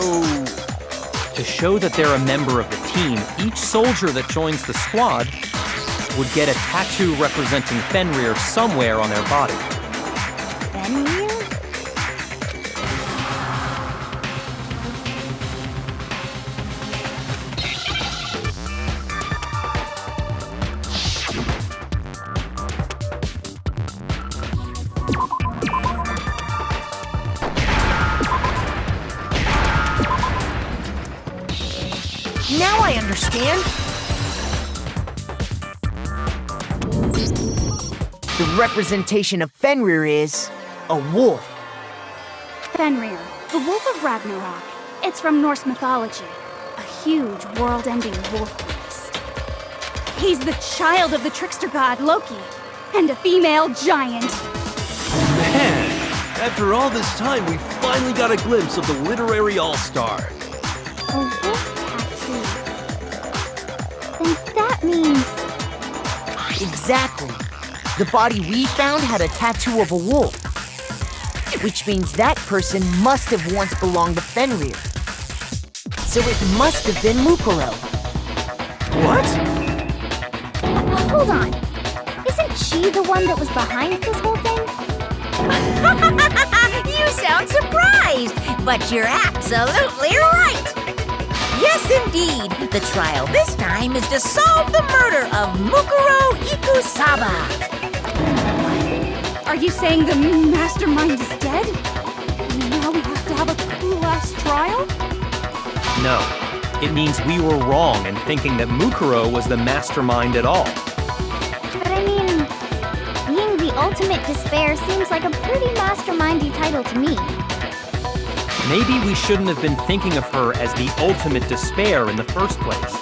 To show that they're a member of the team, each soldier that joins the squad would get a tattoo representing Fenrir somewhere on their body. Fenrir? Now I understand. The representation of Fenrir is a wolf. Fenrir, the Wolf of Ragnarok. It's from Norse mythology. A huge, world-ending wolf beast. He's the child of the trickster god Loki, and a female giant. Man, after all this time, we finally got a glimpse of the literary all-star. A wolf tattoo. Then that means... Exactly. The body we found had a tattoo of a wolf. Which means that person must have once belonged to Fenrir. So it must have been Mukuro. What? Hold on. Isn't she the one that was behind this whole thing? You sound surprised, but you're absolutely right. Yes, indeed. The trial this time is to solve the murder of Mukuro Ikusaba. Are you saying the mastermind is dead? Now we have to have a cool-ass trial? No, it means we were wrong in thinking that Mukuro was the mastermind at all. But I mean, being the ultimate despair seems like a pretty mastermindy title to me. Maybe we shouldn't have been thinking of her as the ultimate despair in the first place.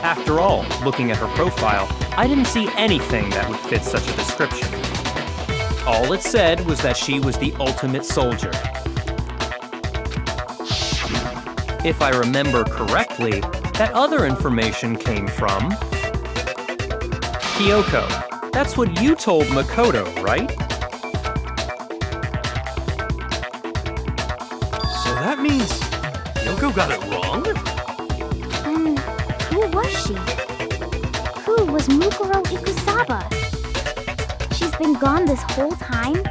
After all, looking at her profile, I didn't see anything that would fit such a description. All it said was that she was the ultimate soldier. If I remember correctly, that other information came from... Kyoko. That's what you told Makoto, right? So that means Kyoko got it wrong? Then who was she? Who was Mukuro Ikusaba? She's been gone this whole time,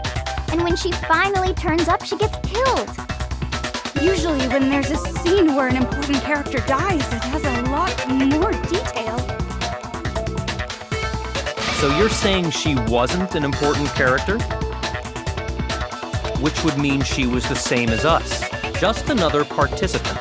and when she finally turns up, she gets killed. Usually when there's a scene where an important character dies, it has a lot more detail. So you're saying she wasn't an important character? which would mean she was the same as us, just another participant.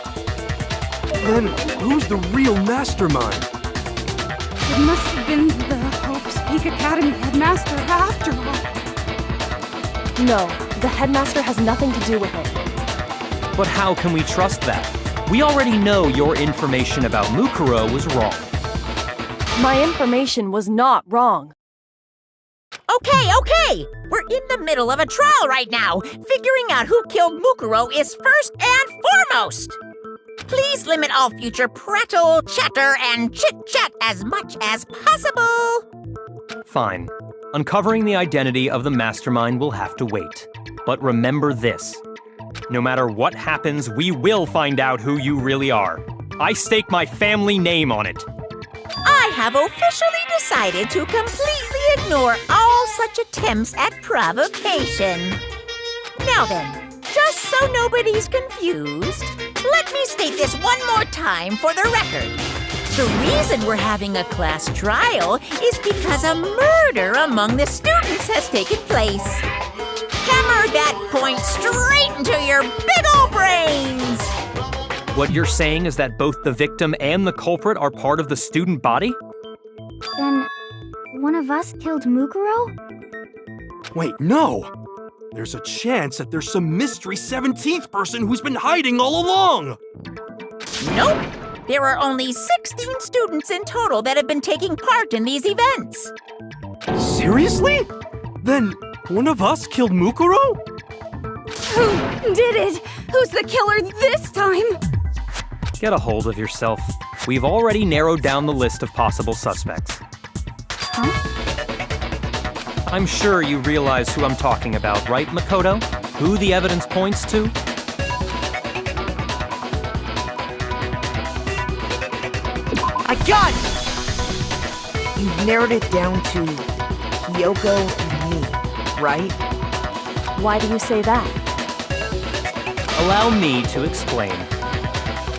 Then who's the real mastermind? It must have been the Hope's Peak Academy headmaster after all. No, the headmaster has nothing to do with it. But how can we trust that? We already know your information about Mukuro was wrong. My information was not wrong. Okay. We're in the middle of a trial right now. Figuring out who killed Mukuro is first and foremost. Please limit all future prattle, chatter, and chit-chat as much as possible. Fine. Uncovering the identity of the mastermind will have to wait. But remember this. No matter what happens, we will find out who you really are. I stake my family name on it. I have officially decided to completely ignore all such attempts at provocation. Now then, just so nobody's confused, let me state this one more time for the record. The reason we're having a class trial is because a murder among the students has taken place. Hammer that point straight into your big ol' brains! What you're saying is that both the victim and the culprit are part of the student body? Then, one of us killed Mukuro? Wait, no! There's a chance that there's some mystery 17th person who's been hiding all along! Nope. There are only 16 students in total that have been taking part in these events. Seriously? Then one of us killed Mukuro? Who did it? Who's the killer this time? Get a hold of yourself. We've already narrowed down the list of possible suspects. Huh? I'm sure you realize who I'm talking about, right, Makoto? Who the evidence points to? I got it! You've narrowed it down to Kyoko and me, right? Why do you say that? Allow me to explain.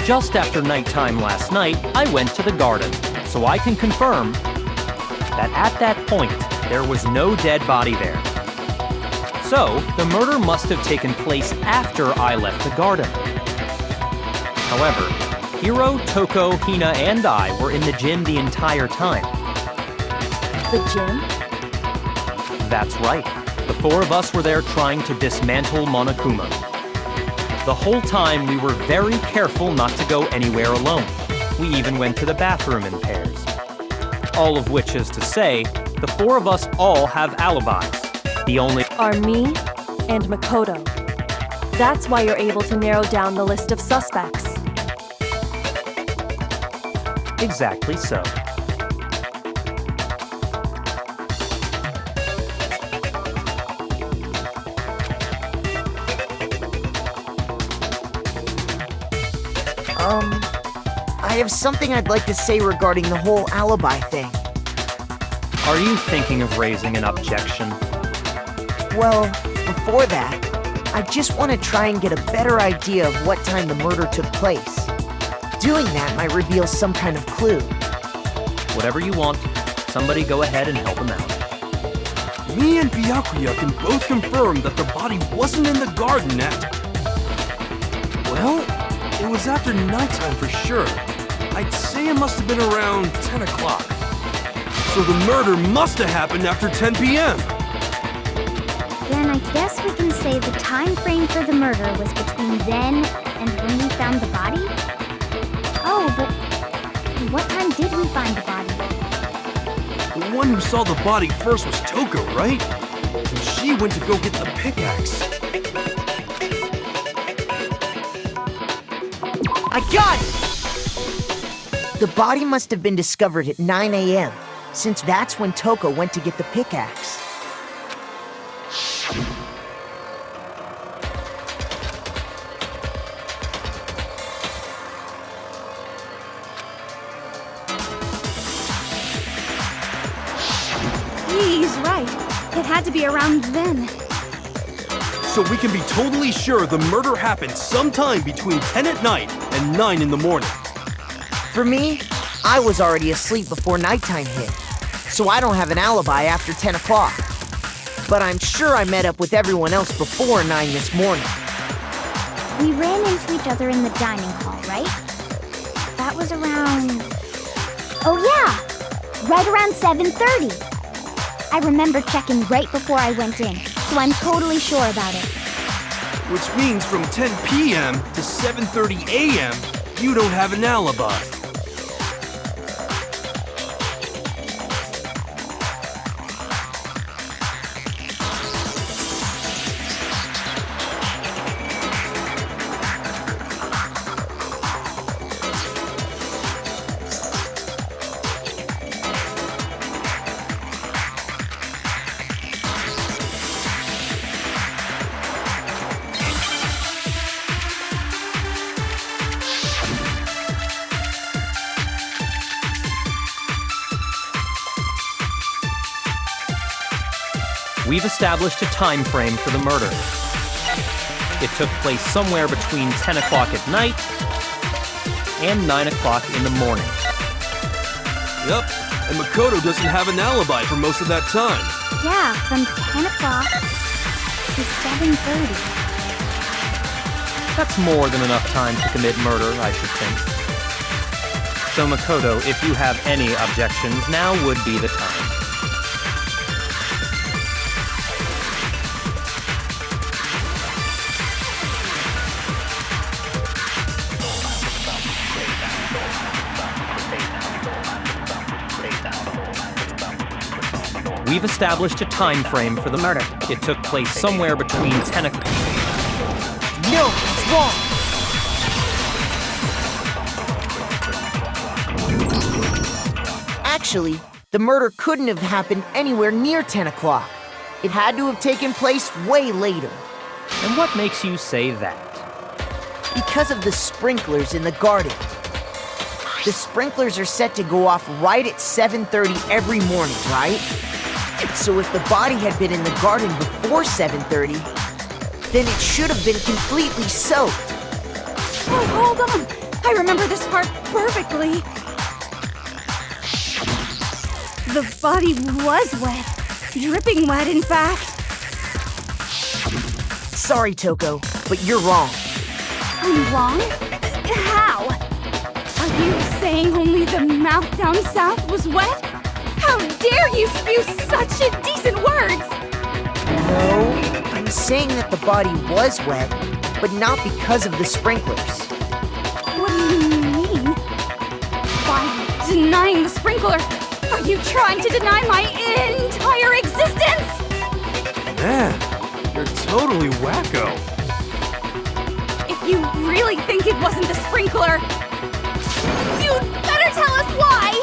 Just after nighttime last night, I went to the garden, so I can confirm that at that point, there was no dead body there. So, the murder must have taken place after I left the garden. However, Hiro, Toko, Hina, and I were in the gym the entire time. The gym? That's right. The four of us were there trying to dismantle Monokuma. The whole time, we were very careful not to go anywhere alone. We even went to the bathroom in pairs. All of which is to say, the four of us all have alibis. The only Are me and Makoto. That's why you're able to narrow down the list of suspects. Exactly so. I have something I'd like to say regarding the whole alibi thing. Are you thinking of raising an objection? Well, before that, I just want to try and get a better idea of what time the murder took place. Doing that might reveal some kind of clue. Whatever you want, somebody go ahead and help him out. Me and Byakuya can both confirm that the body wasn't in the garden at... Well, it was after nighttime for sure. I'd say it must have been around 10 o'clock. So the murder must have happened after 10 p.m. Then I guess we can say the time frame for the murder was between then and when we found the body? Oh, but what time did we find the body? The one who saw the body first was Toko, right? And she went to go get the pickaxe. I got it! The body must have been discovered at 9 a.m., since that's when Toko went to get the pickaxe. He's right. It had to be around then. So we can be totally sure the murder happened sometime between 10 at night and 9 in the morning. For me, I was already asleep before nighttime hit, so I don't have an alibi after 10 o'clock. but I'm sure I met up with everyone else before 9 this morning. We ran into each other in the dining hall, right? That was around... Oh yeah! Right around 7:30. I remember checking right before I went in, so I'm totally sure about it. Which means from 10 p.m. to 7:30 a.m., you don't have an alibi. We've established a time frame for the murder. It took place somewhere between 10 o'clock at night and 9 o'clock in the morning. Yep, and Makoto doesn't have an alibi for most of that time. Yeah, from 10 o'clock to 7:30. That's more than enough time to commit murder, I should think. So Makoto, if you have any objections, now would be the time. We've established a time frame for the murder. It took place somewhere between 10 o'clock. No, it's wrong! Actually, the murder couldn't have happened anywhere near 10 o'clock. It had to have taken place way later. And what makes you say that? Because of the sprinklers in the garden. The sprinklers are set to go off right at 7:30 every morning, right? So if the body had been in the garden before 7:30, then it should have been completely soaked. Oh, hold on! I remember this part perfectly. The body was wet. Dripping wet, in fact. Sorry, Toko, but you're wrong. I'm wrong? How? Are you saying only the mouth down south was wet? How dare you spew such indecent words! No, I'm saying that the body was wet, but not because of the sprinklers. What do you mean? By denying the sprinkler, are you trying to deny my entire existence? Man, you're totally wacko. If you really think it wasn't the sprinkler, you'd better tell us why!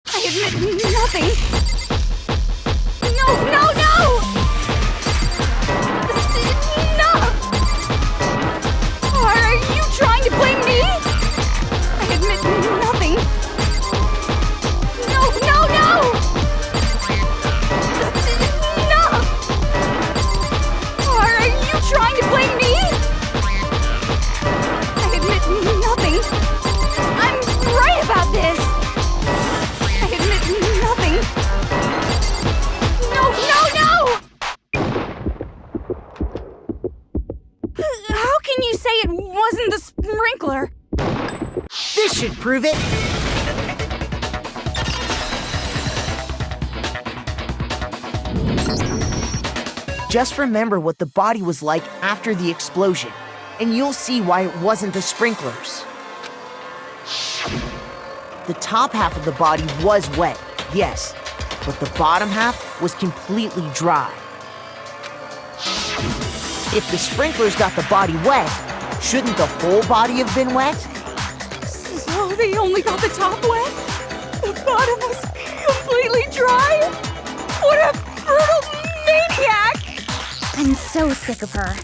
I admit nothing. No, no, no! This is enough! Are you trying to blame me? I admit nothing. No, no, no! This is enough! Are you trying to blame me? I admit nothing. I'm right about this! I admit nothing. No, no, no! How can you say it wasn't the sprinkler? This should prove it. Just remember what the body was like after the explosion, and you'll see why it wasn't the sprinklers. The top half of the body was wet, yes, but the bottom half was completely dry. If the sprinklers got the body wet, shouldn't the whole body have been wet? So they only got the top wet? The bottom was completely dry? What a brutal maniac! I'm so sick of her.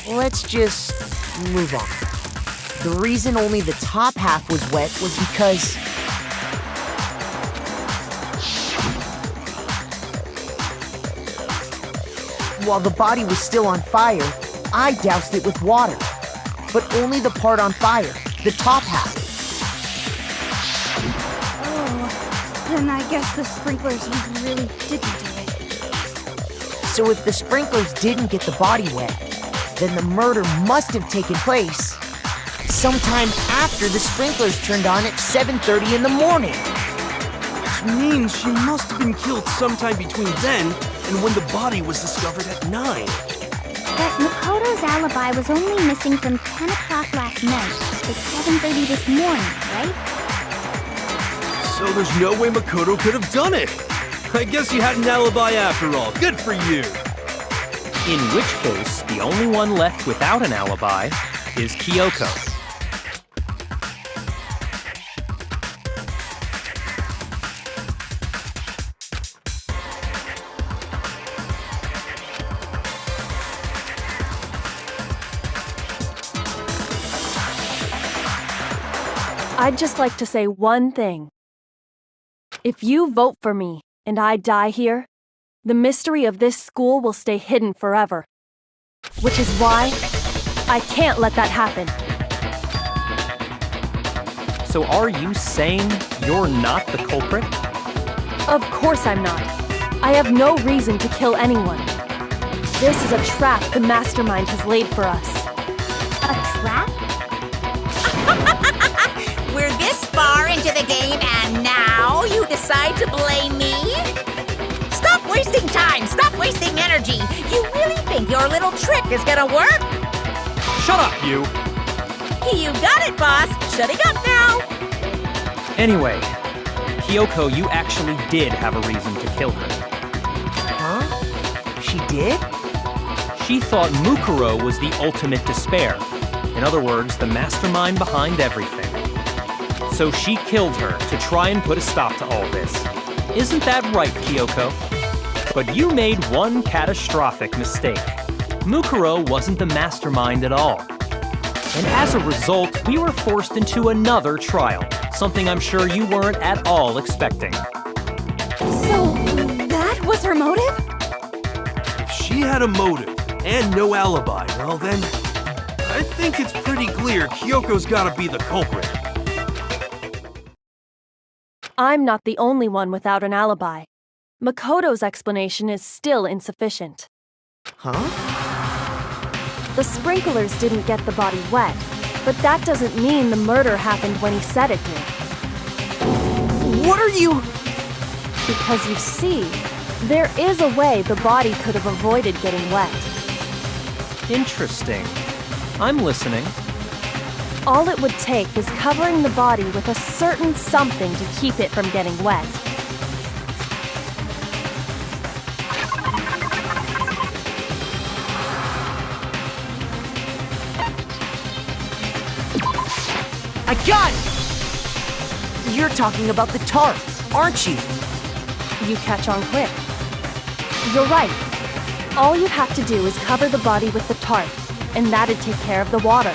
Let's just move on. The reason only the top half was wet was because... while the body was still on fire, I doused it with water. But only the part on fire, the top half. Oh, then I guess the sprinklers really didn't do it. So if the sprinklers didn't get the body wet, then the murder must have taken place sometime after the sprinklers turned on at 7:30 in the morning. Which means she must have been killed sometime between then and when the body was discovered at 9. But Makoto's alibi was only missing from 10 o'clock last night to 7:30 this morning, right? So there's no way Makoto could have done it. I guess you had an alibi after all. Good for you. In which case, the only one left without an alibi is Kyoko. I'd just like to say one thing. If you vote for me and I die here, the mystery of this school will stay hidden forever. Which is why I can't let that happen. So are you saying you're not the culprit? Of course I'm not. I have no reason to kill anyone. This is a trap the mastermind has laid for us. A trap? We're this far into the game and now you decide to blame me? Stop wasting time! Stop wasting energy! You really think your little trick is gonna work? Shut up, you! You got it, boss! Shutting up now! Anyway, Kyoko, you actually did have a reason to kill her. Huh? She did? She thought Mukuro was the ultimate despair. In other words, the mastermind behind everything. So she killed her to try and put a stop to all this. Isn't that right, Kyoko? But you made one catastrophic mistake. Mukuro wasn't the mastermind at all. And as a result, we were forced into another trial, something I'm sure you weren't at all expecting. So, that was her motive? If she had a motive and no alibi, well then, I think it's pretty clear Kyoko's gotta be the culprit. I'm not the only one without an alibi. Makoto's explanation is still insufficient. Huh? The sprinklers didn't get the body wet, but that doesn't mean the murder happened when he said it did. What are you... Because you see, there is a way the body could have avoided getting wet. Interesting. I'm listening. All it would take is covering the body with a certain something to keep it from getting wet. I got it! You're talking about the tarp, aren't you? You catch on quick. You're right. All you have to do is cover the body with the tarp, and that'd take care of the water.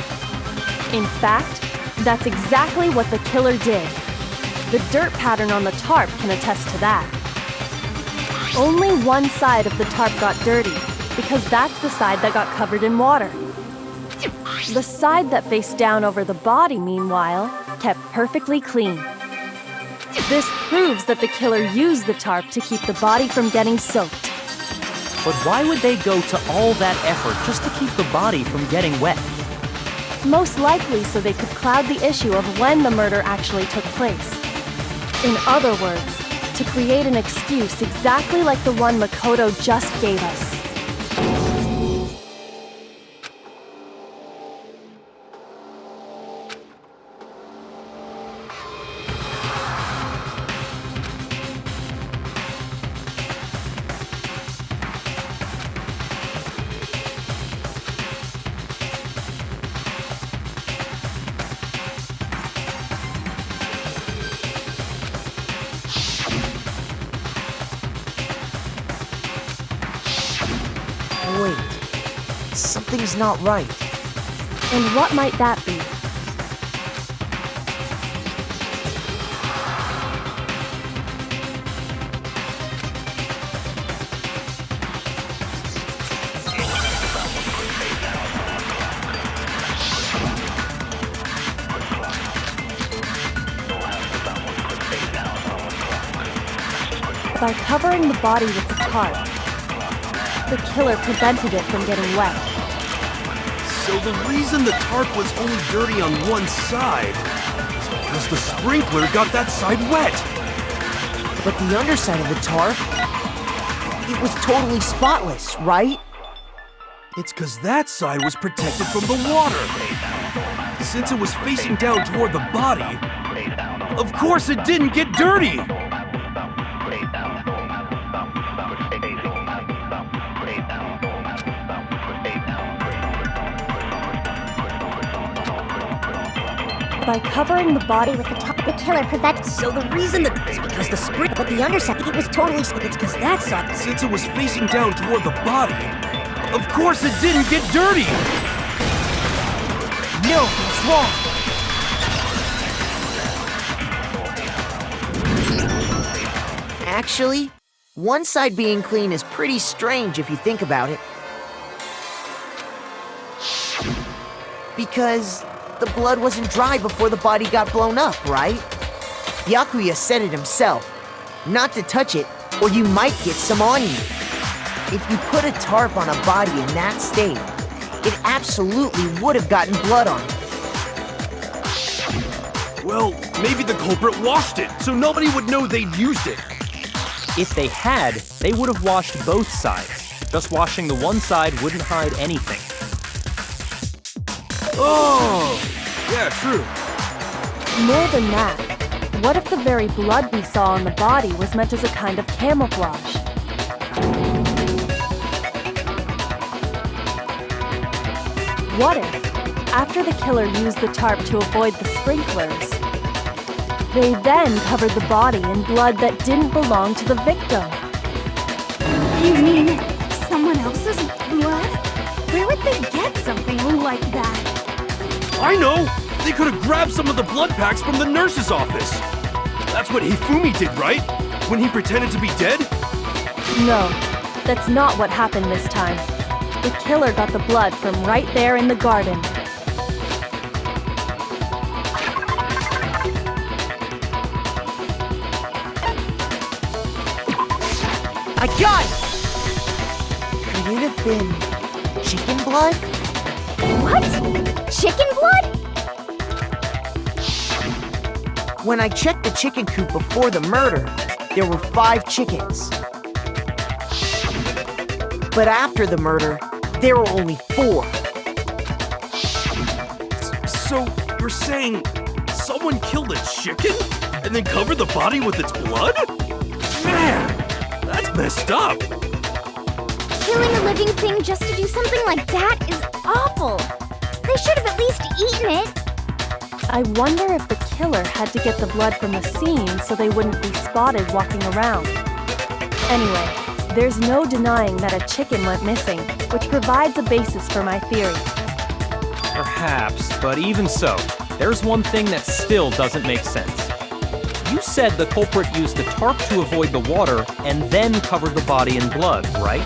In fact, that's exactly what the killer did. The dirt pattern on the tarp can attest to that. Only one side of the tarp got dirty, because that's the side that got covered in water. The side that faced down over the body, meanwhile, kept perfectly clean. This proves that the killer used the tarp to keep the body from getting soaked. But why would they go to all that effort just to keep the body from getting wet? Most likely so they could cloud the issue of when the murder actually took place. In other words, to create an excuse exactly like the one Makoto just gave us. Wait, something's not right. And what might that be? By covering the body with the tarp, the killer prevented it from getting wet. So the reason the tarp was only dirty on one side is because the sprinkler got that side wet. But the underside of the tarp, it was totally spotless, right? It's because that side was protected from the water. Since it was facing down toward the body, of course it didn't get dirty. By covering the body with the tarp, The killer prevented. So the reason that it's because the spring, but the underside, it was totally. It's because that side. Since it was facing down toward the body, of course it didn't get dirty. No, it's wrong. Actually, one side being clean is pretty strange if you think about it. Because the blood wasn't dry before the body got blown up, right? Byakuya said it himself. Not to touch it, or you might get some on you. If you put a tarp on a body in that state, it absolutely would have gotten blood on it. Well, maybe the culprit washed it, so nobody would know they'd used it. If they had, they would have washed both sides. Just washing the one side wouldn't hide anything. Oh, yeah, true. more than that, what if the very blood we saw on the body was meant as a kind of camouflage? What if, after the killer used the tarp to avoid the sprinklers, they then covered the body in blood that didn't belong to the victim? You mean someone else's blood? Where would they get something like that? I know! They could have grabbed some of the blood packs from the nurse's office. That's what Hifumi did, right? When he pretended to be dead? No, that's not what happened this time. The killer got the blood from right there in the garden. I got it! Could it have been chicken blood? What? Chicken blood? When I checked the chicken coop before the murder, there were 5 chickens. But after the murder, there were only 4. So, you're saying someone killed a chicken and then covered the body with its blood? Man, that's messed up. Killing a living thing just to do something like that is awful. They should have at least eaten it. I wonder if the killer had to get the blood from the scene so they wouldn't be spotted walking around. Anyway, there's no denying that a chicken went missing, which provides a basis for my theory. Perhaps, but even so, there's one thing that still doesn't make sense. You said the culprit used the tarp to avoid the water and then covered the body in blood, right?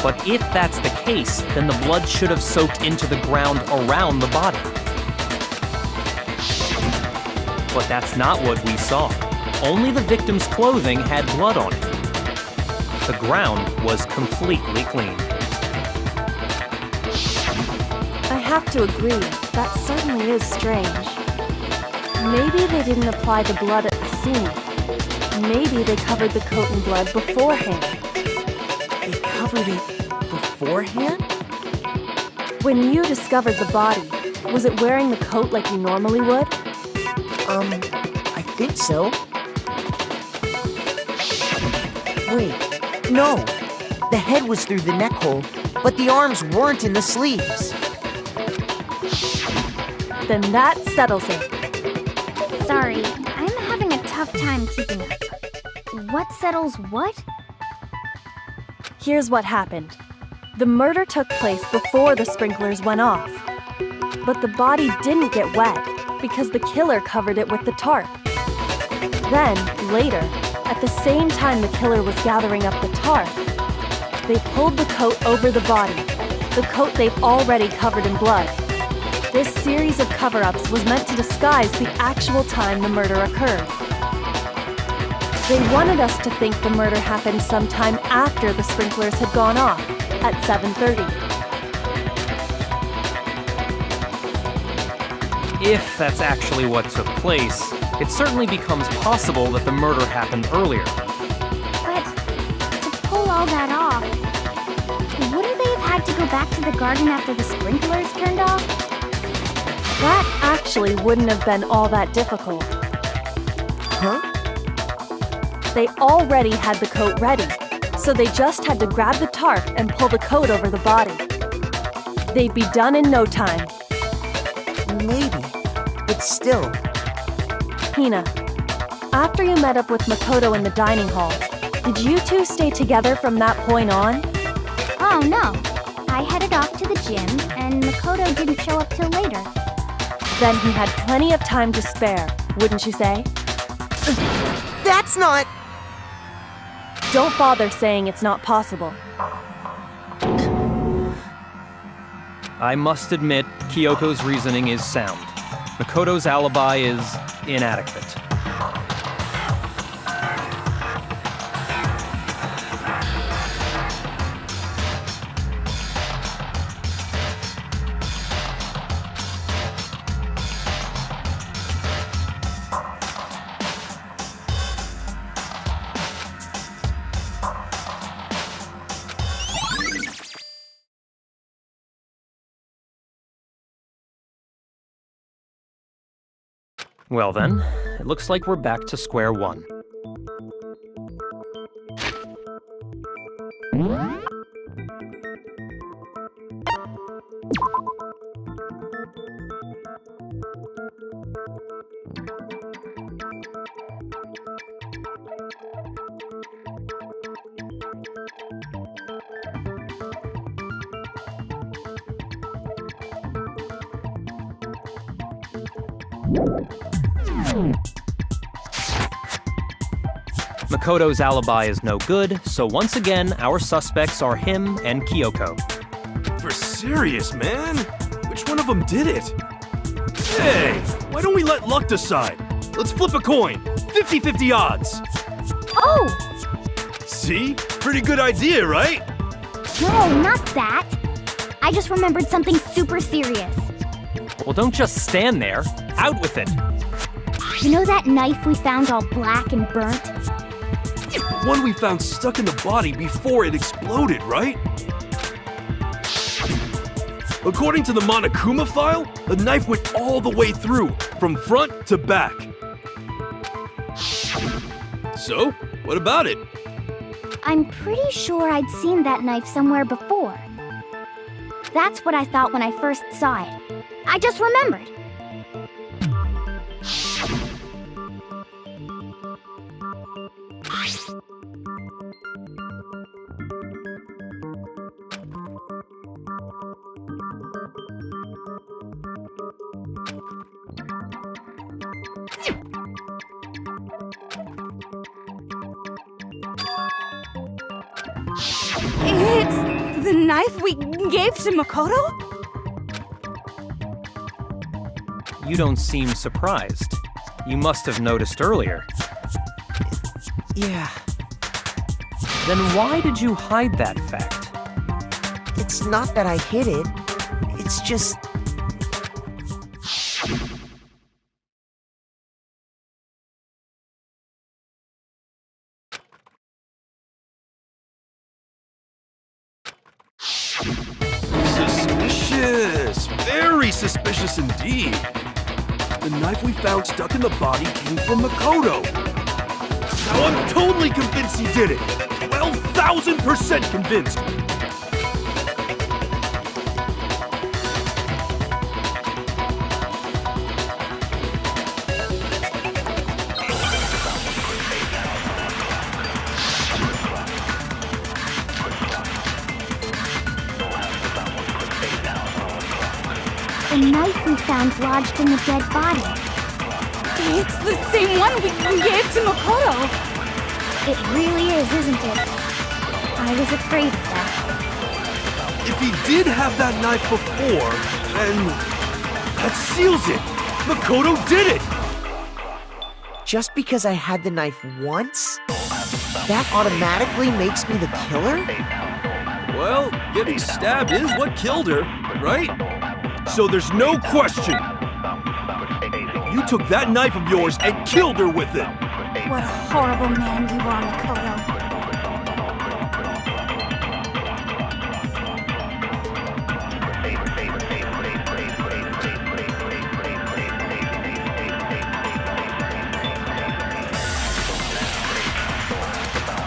But if that's the case, then the blood should have soaked into the ground around the body. But that's not what we saw. Only the victim's clothing had blood on it. The ground was completely clean. I have to agree, that certainly is strange. Maybe they didn't apply the blood at the scene. Maybe they covered the coat in blood beforehand. They covered it beforehand? When you discovered the body, was it wearing the coat like you normally would? I think so. Wait, no. The head was through the neck hole, but the arms weren't in the sleeves. Then that settles it. Sorry, I'm having a tough time keeping up. What settles what? Here's what happened. The murder took place before the sprinklers went off. But the body didn't get wet because the killer covered it with the tarp. Then, later, at the same time the killer was gathering up the tarp, they pulled the coat over the body, the coat they've already covered in blood. This series of cover-ups was meant to disguise the actual time the murder occurred. They wanted us to think the murder happened sometime after the sprinklers had gone off, at 7:30. If that's actually what took place, it certainly becomes possible that the murder happened earlier. But to pull all that off, wouldn't they have had to go back to the garden after the sprinklers turned off? That actually wouldn't have been all that difficult. Huh? They already had the coat ready, so they just had to grab the tarp and pull the coat over the body. They'd be done in no time. Maybe. But still. Hina, after you met up with Makoto in the dining hall, did you two stay together from that point on? Oh no. I headed off to the gym, and Makoto didn't show up till later. Then he had plenty of time to spare, wouldn't you say? That's not... Don't bother saying it's not possible. I must admit, Kyoko's reasoning is sound. Makoto's alibi is inadequate. Well then, it looks like we're back to square one. Makoto's alibi is no good, so once again, our suspects are him and Kyoko. For serious, man? Which one of them did it? Hey, why don't we let luck decide? Let's flip a coin. 50-50 odds. Oh! See? Pretty good idea, right? No, not that. I just remembered something super serious. Well, don't just stand there. Out with it. You know that knife we found all black and burnt? The one we found stuck in the body before it exploded, right? According to the Monokuma file, the knife went all the way through, from front to back. So, what about it? I'm pretty sure I'd seen that knife somewhere before. That's what I thought when I first saw it. I just remembered. It's the knife we gave to Makoto? You don't seem surprised. You must have noticed earlier. Yeah. Then why did you hide that fact? It's not that I hid it. It's just... Suspicious! Very suspicious indeed. The knife we found stuck in the body came from Makoto. Now I'm totally convinced he did it. 12,000% convinced. The knife we found lodged in the dead body. It's the same one we gave to Makoto. It really is, isn't it? I was afraid of that. If he did have that knife before, then that seals it. Makoto did it. Just because I had the knife once, that automatically makes me the killer? Well, getting stabbed is what killed her, right? So there's no question. You took that knife of yours and killed her with it. What a horrible man you are, Makoto.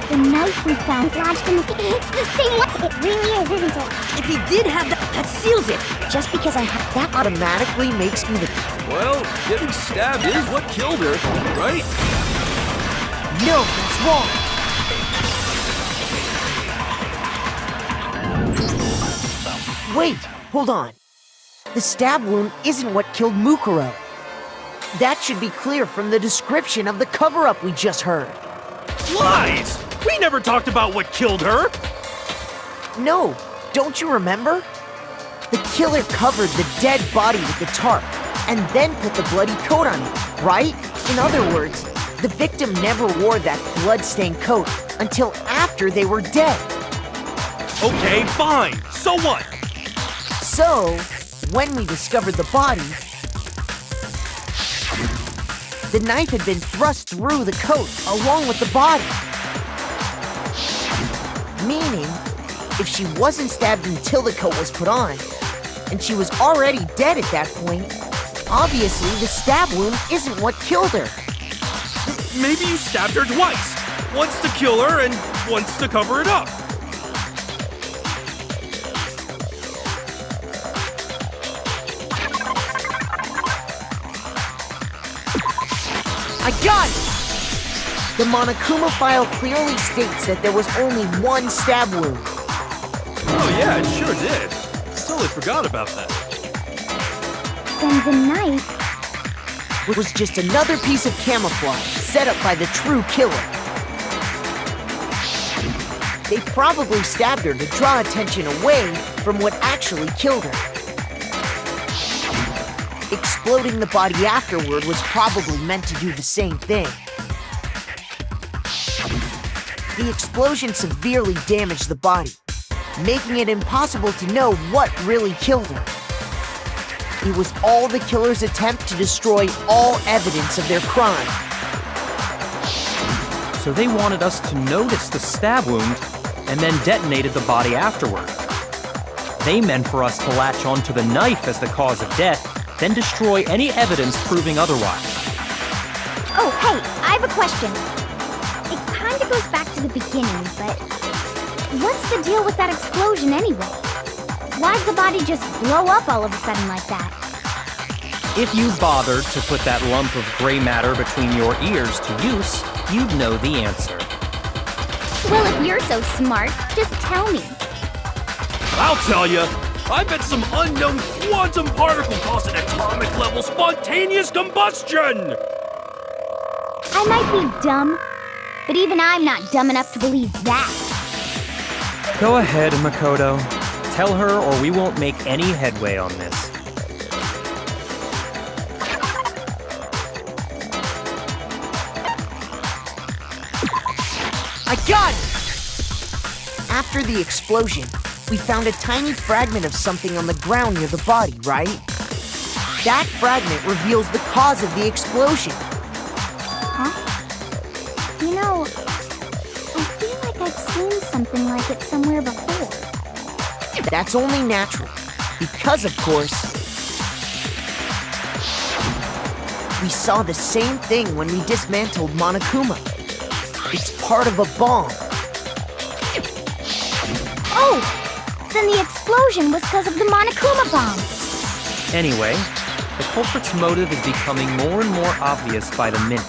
The knife we found lodged in the... It's the same one! It really is, isn't it? If he did have that seals it. Just because I had that automatically makes me the killer. Well, getting stabbed is what killed her, right? No, that's wrong. Wait, hold on. The stab wound isn't what killed Mukuro. That should be clear from the description of the cover-up we just heard. Lies! We never talked about what killed her! No, don't you remember? The killer covered the dead body with the tarp and then put the bloody coat on it, right? In other words, the victim never wore that blood-stained coat until after they were dead. Okay, fine. So what? So, when we discovered the body, the knife had been thrust through the coat along with the body. Meaning, if she wasn't stabbed until the coat was put on, and she was already dead at that point, obviously the stab wound isn't what killed her. Maybe you stabbed her twice. Once to kill her and once to cover it up. I got it! The Monokuma file clearly states that there was only one stab wound. Oh yeah, it sure did. Totally forgot about that. Then the knife... It was just another piece of camouflage set up by the true killer. They probably stabbed her to draw attention away from what actually killed her. Exploding the body afterward was probably meant to do the same thing. The explosion severely damaged the body, making it impossible to know what really killed her. It was all the killer's attempt to destroy all evidence of their crime. So they wanted us to notice the stab wound and then detonated the body afterward. They meant for us to latch onto the knife as the cause of death, then destroy any evidence proving otherwise. Oh, hey, I have a question. It kinda goes back to the beginning, but... what's the deal with that explosion anyway? Why'd the body just blow up all of a sudden like that? If you bothered to put that lump of gray matter between your ears to use, you'd know the answer. Well, if you're so smart, just tell me. I'll tell you. I bet some unknown quantum particle caused an atomic level spontaneous combustion! I might be dumb, but even I'm not dumb enough to believe that. Go ahead, Makoto. Tell her or we won't make any headway on this. I got it! After the explosion, we found a tiny fragment of something on the ground near the body, right? That fragment reveals the cause of the explosion. Huh? You know, I feel like I've seen something like it somewhere before. That's only natural, because of course, we saw the same thing when we dismantled Monokuma. It's part of a bomb. Oh! Then the explosion was because of the Monokuma bomb. Anyway, the culprit's motive is becoming more and more obvious by the minute.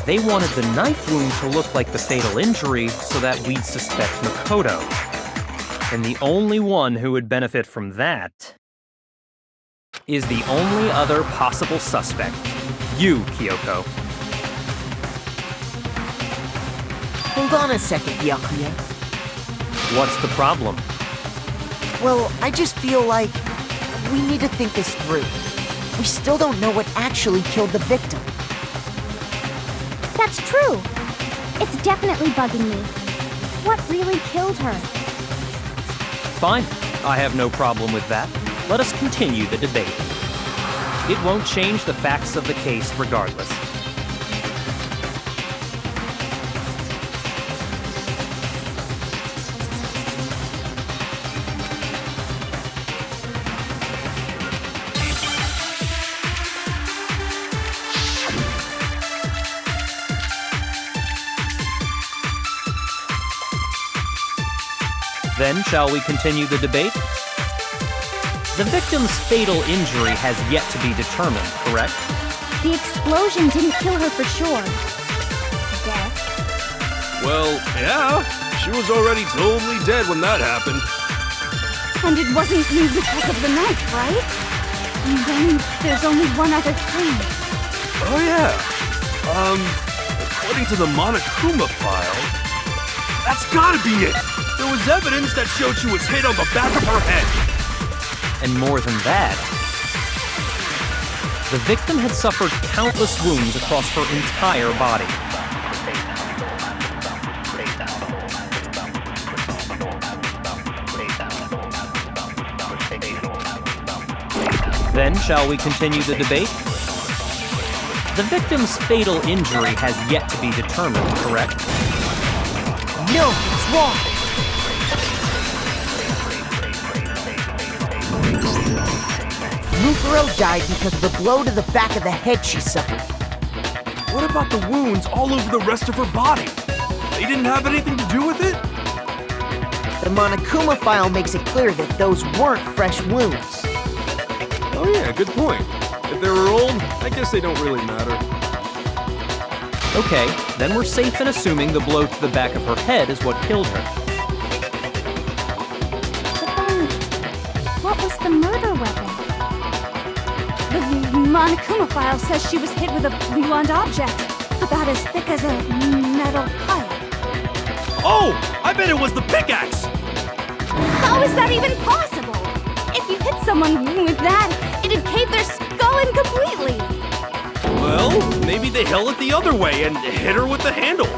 They wanted the knife wound to look like the fatal injury so that we'd suspect Makoto. And the only one who would benefit from that is the only other possible suspect, you, Kyoko. Hold on a second, Byakuya. What's the problem? Well, I just feel like we need to think this through. We still don't know what actually killed the victim. That's true. It's definitely bugging me. What really killed her? Fine. I have no problem with that. Let us continue the debate. It won't change the facts of the case regardless. Then, shall we continue the debate? The victim's fatal injury has yet to be determined, correct? The explosion didn't kill her for sure. Guess. Well, yeah. She was already totally dead when that happened. And it wasn't because of the knife, right? And then there's only one other thing. Oh, yeah. According to the Monokuma file, that's gotta be it. There was evidence that showed she was hit on the back of her head. And more than that, the victim had suffered countless wounds across her entire body. Then, shall we continue the debate? The victim's fatal injury has yet to be determined, correct? No, it's wrong. Mukuro died because of the blow to the back of the head she suffered. What about the wounds all over the rest of her body? They didn't have anything to do with it? The Monokuma file makes it clear that those weren't fresh wounds. Oh yeah, good point. If they were old, I guess they don't really matter. Okay, then we're safe in assuming the blow to the back of her head is what killed her. But then, what was the murder weapon? The Monokuma file says she was hit with a blunt object, about as thick as a metal pipe. Oh! I bet it was the pickaxe! How is that even possible? If you hit someone with that, it'd cave their skull in completely. Well, maybe they held it the other way and hit her with the handle.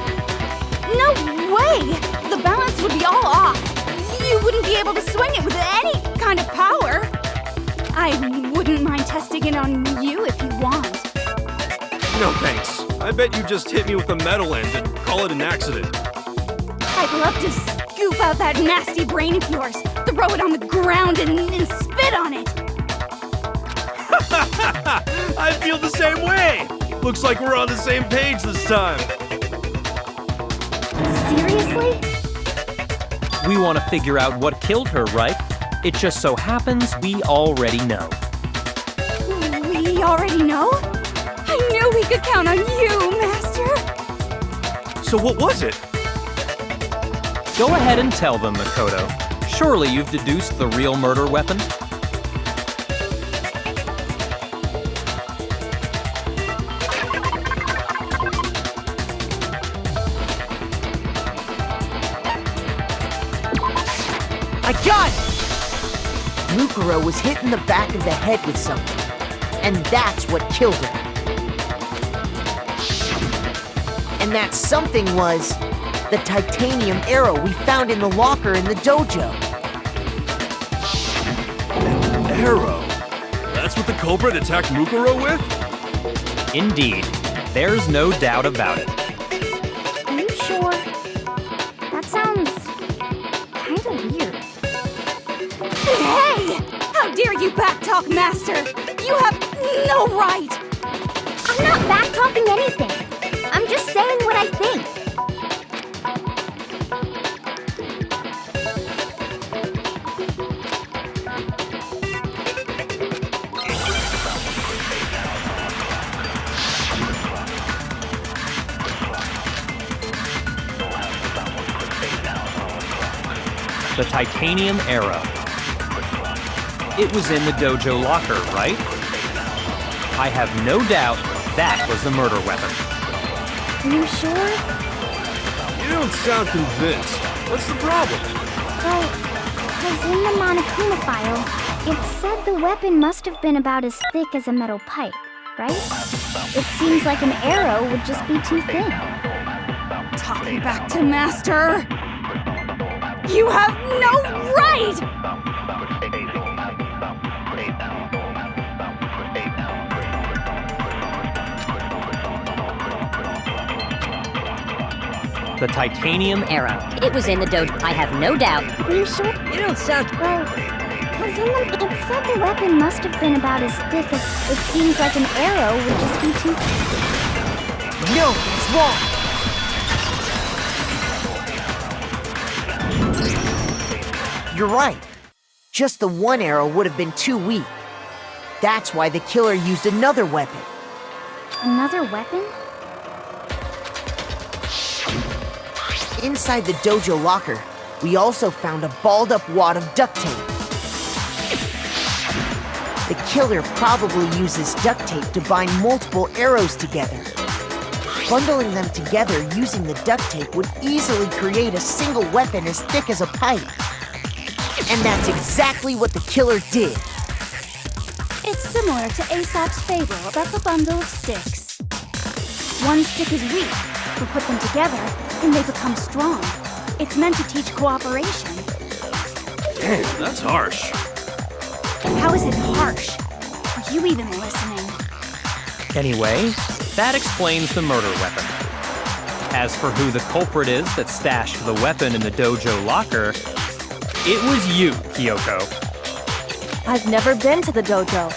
No way! The balance would be all off. You wouldn't be able to swing it with any kind of power. I wouldn't mind testing it on you if you want. No thanks. I bet you just hit me with a metal end and call it an accident. I'd love to scoop out that nasty brain of yours, throw it on the ground and spit on it. I feel the same way. Looks like we're on the same page this time. Seriously? We want to figure out what killed her, right? It just so happens we already know. We already know? I knew we could count on you, Master. So what was it? Go ahead and tell them, Makoto. Surely you've deduced the real murder weapon? I got it! Mukuro was hit in the back of the head with something, and that's what killed her. And that something was the titanium arrow we found in the locker in the dojo. An arrow? That's what the culprit attacked Mukuro with? Indeed. There's no doubt about it. Are you sure? That sounds kinda weird. Hey! How dare you backtalk, Master! You have no right! I'm not backtalking anything. I'm just saying what I think. The titanium arrow. It was in the dojo locker, right? I have no doubt that was the murder weapon. Are you sure? You don't sound convinced. What's the problem? Well, because in the Monokuma file, it said the weapon must have been about as thick as a metal pipe. right? It seems like an arrow would just be too thin. Talking back to Master! You have no right! The titanium arrow. It was in the dojo, I have no doubt. Are you sure? You don't sound... Well, because it said the weapon must have been about as thick as... It seems like an arrow would just be too thin. No, that's wrong. You're right. Just the one arrow would have been too weak. That's why the killer used another weapon. Another weapon? Inside the dojo locker, we also found a balled-up wad of duct tape. The killer probably uses duct tape to bind multiple arrows together. Bundling them together using the duct tape would easily create a single weapon as thick as a pipe. And that's exactly what the killer did. It's similar to Aesop's fable about the bundle of sticks. One stick is weak, but put them together, and they become strong. It's meant to teach cooperation. Damn, that's harsh. How is it harsh? Are you even listening? Anyway, that explains the murder weapon. As for who the culprit is that stashed the weapon in the dojo locker, it was you, Kyoko. I've never been to the dojo.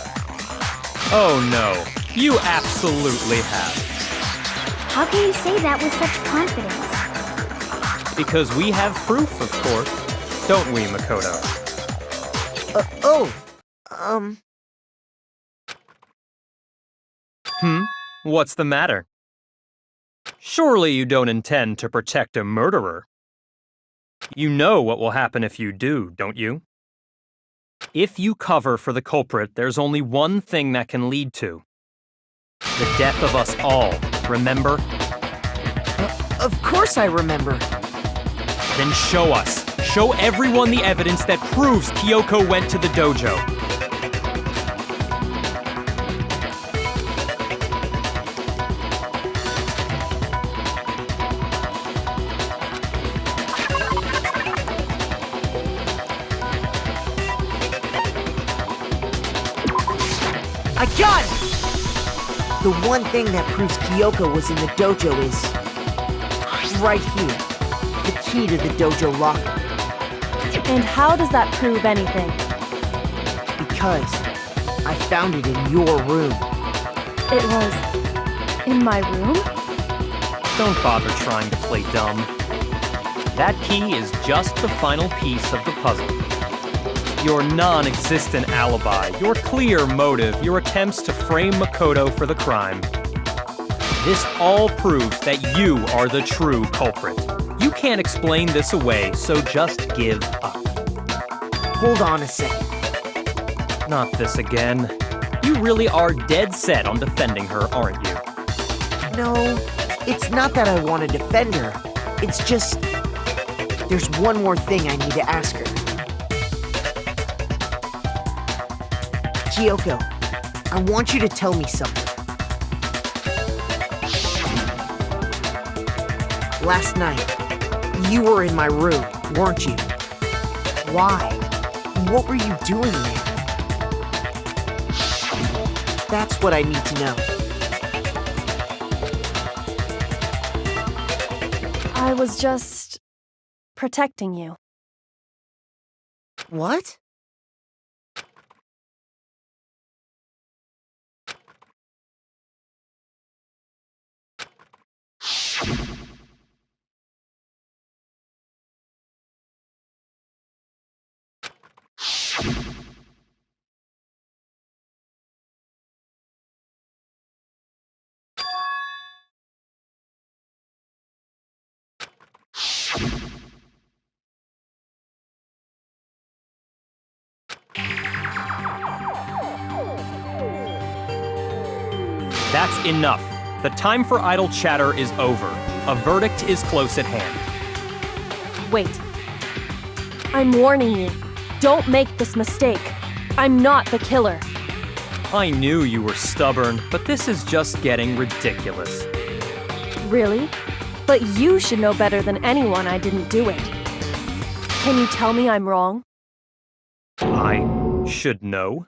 Oh no, you absolutely have. How can you say that with such confidence? Because we have proof, of course. Don't we, Makoto? What's the matter? Surely you don't intend to protect a murderer. You know what will happen if you do, don't you? If you cover for the culprit, there's only one thing that can lead to. The death of us all, remember? Of course I remember. Then show us. Show everyone the evidence that proves Kyoko went to the dojo. I got it! The one thing that proves Kyoko was in the dojo is... right here. The key to the dojo locker. And how does that prove anything? Because I found it in your room. It was in my room? Don't bother trying to play dumb. That key is just the final piece of the puzzle. Your non-existent alibi, your clear motive, your attempts to frame Makoto for the crime. This all proves that you are the true culprit. You can't explain this away, so just give up. Hold on a second. Not this again. You really are dead set on defending her, aren't you? No, it's not that I want to defend her. It's just... there's one more thing I need to ask her. Kyoko, I want you to tell me something. Last night, you were in my room, weren't you? Why? What were you doing there? That's what I need to know. I was just protecting you. What? That's enough. The time for idle chatter is over. A verdict is close at hand. Wait. I'm warning you. Don't make this mistake. I'm not the killer. I knew you were stubborn, but this is just getting ridiculous. Really? But you should know better than anyone I didn't do it. Can you tell me I'm wrong? I should know?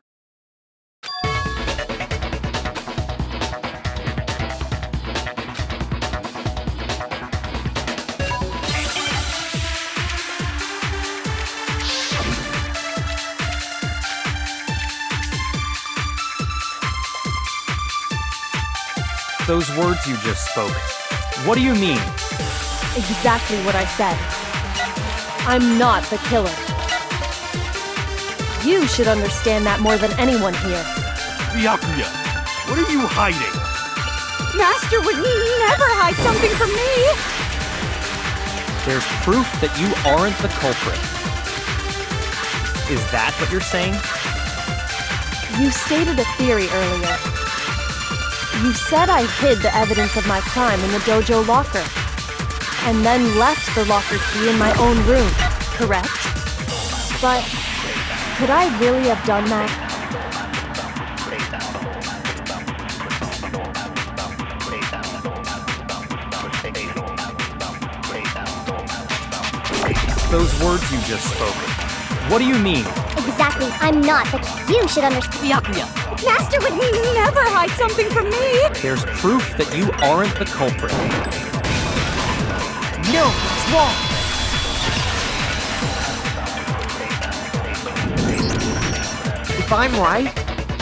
Those words you just spoke, what do you mean? Exactly what I said. I'm not the killer. You should understand that more than anyone here. Byakuya, what are you hiding? Master would never hide something from me! There's proof that you aren't the culprit. Is that what you're saying? You stated a theory earlier. You said I hid the evidence of my crime in the dojo locker, and then left the locker key in my own room, correct? But could I really have done that? Those words you just spoke, what do you mean? Exactly, I'm not, but you should understand. Byakuya! Master would never hide something from me! There's proof that you aren't the culprit. No, it's wrong. If I'm right,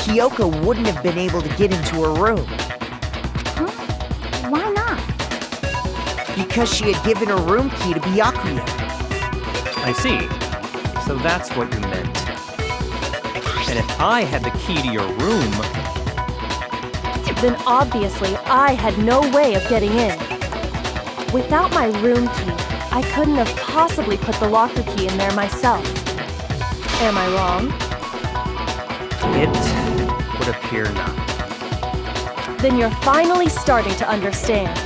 Kyoko wouldn't have been able to get into her room Huh? Why not? because she had given her room key to Byakuya. I see. So that's what you meant. And if I had the key to your room, Then obviously I had no way of getting in. Without my room key, I couldn't have possibly put the locker key in there myself. Am I wrong? it would appear not. Then you're finally starting to understand.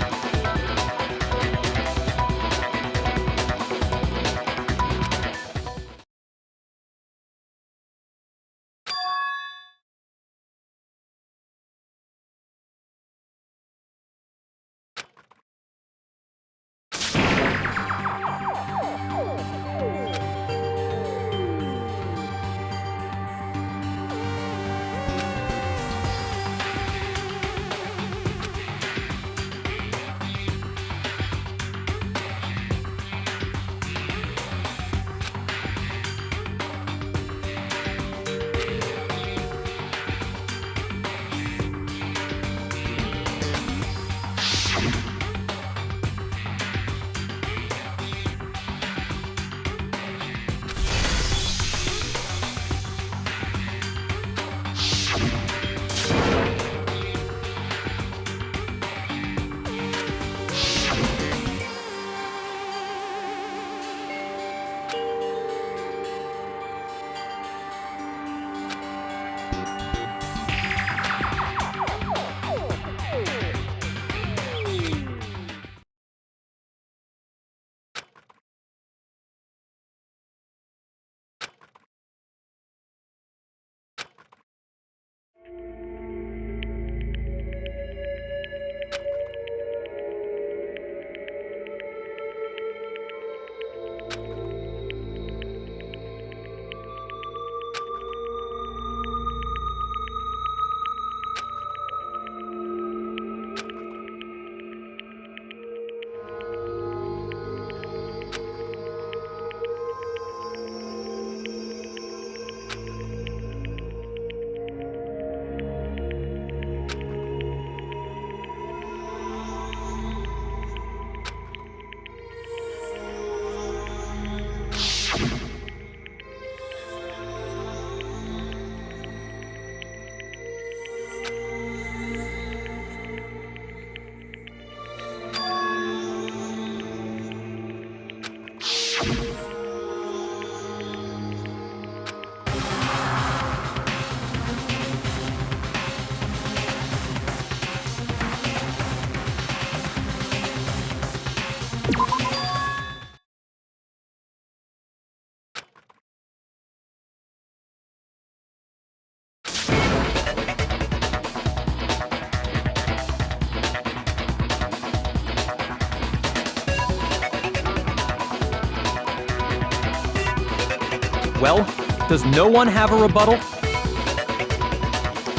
Well, does no one have a rebuttal?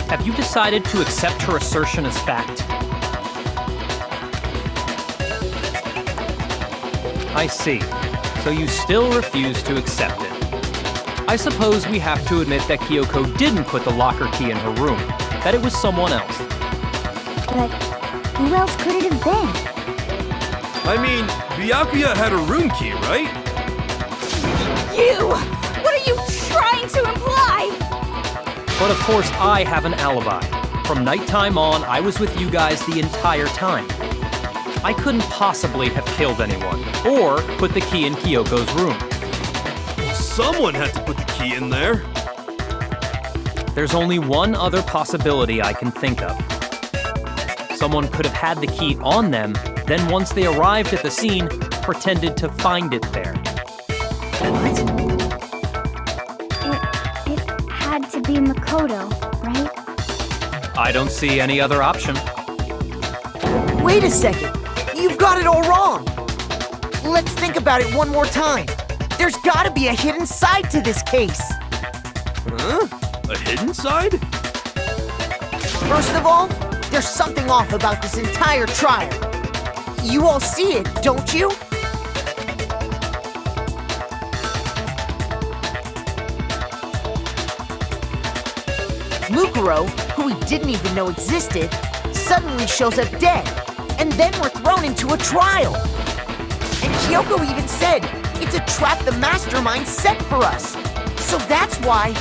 Have you decided to accept her assertion as fact? I see. So you still refuse to accept it. I suppose we have to admit that Kyoko didn't put the locker key in her room, that it was someone else. But who else could it have been? I mean, Byakuya had a room key, right? You! What are you trying to imply? But of course, I have an alibi. From nighttime on, I was with you guys the entire time. I couldn't possibly have killed anyone, or put the key in Kyoko's room. Well, someone had to put the key in there. There's only one other possibility I can think of. Someone could have had the key on them, then once they arrived at the scene, pretended to find it there. What? It had to be Makoto, right? I don't see any other option. Wait a second. You've got it all wrong. Let's think about it one more time. There's gotta be a hidden side to this case. Huh? A hidden side? First of all, there's something off about this entire trial. You all see it, don't you? Mukuro, who we didn't even know existed, suddenly shows up dead, and then we're thrown into a trial. And Kyoko even said, it's a trap the mastermind set for us. So that's why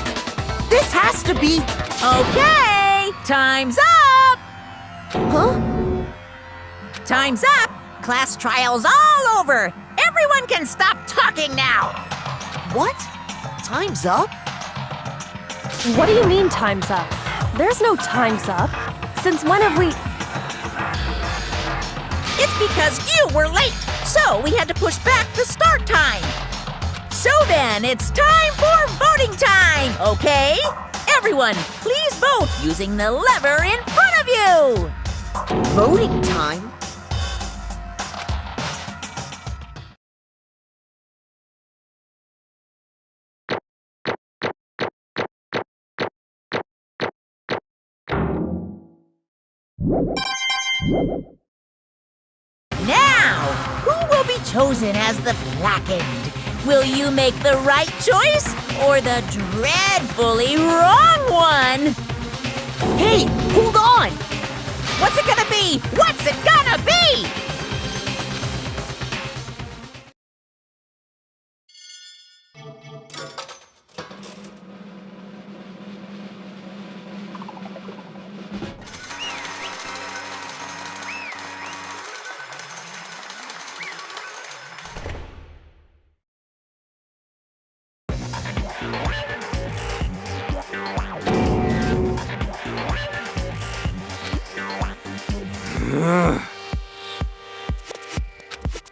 this has to be... Okay, time's up! Huh? Time's up! Class trial's all over! Everyone can stop talking now! What? Time's up? What do you mean, time's up? There's no time's up. Since when have we... It's because you were late, so we had to push back the start time. So then, it's time for voting time, okay? Everyone, please vote using the lever in front of you! Voting time? Now, who will be chosen as the blackened? Will you make the right choice or the dreadfully wrong one? Hey, hold on! What's it gonna be? What's it gonna be?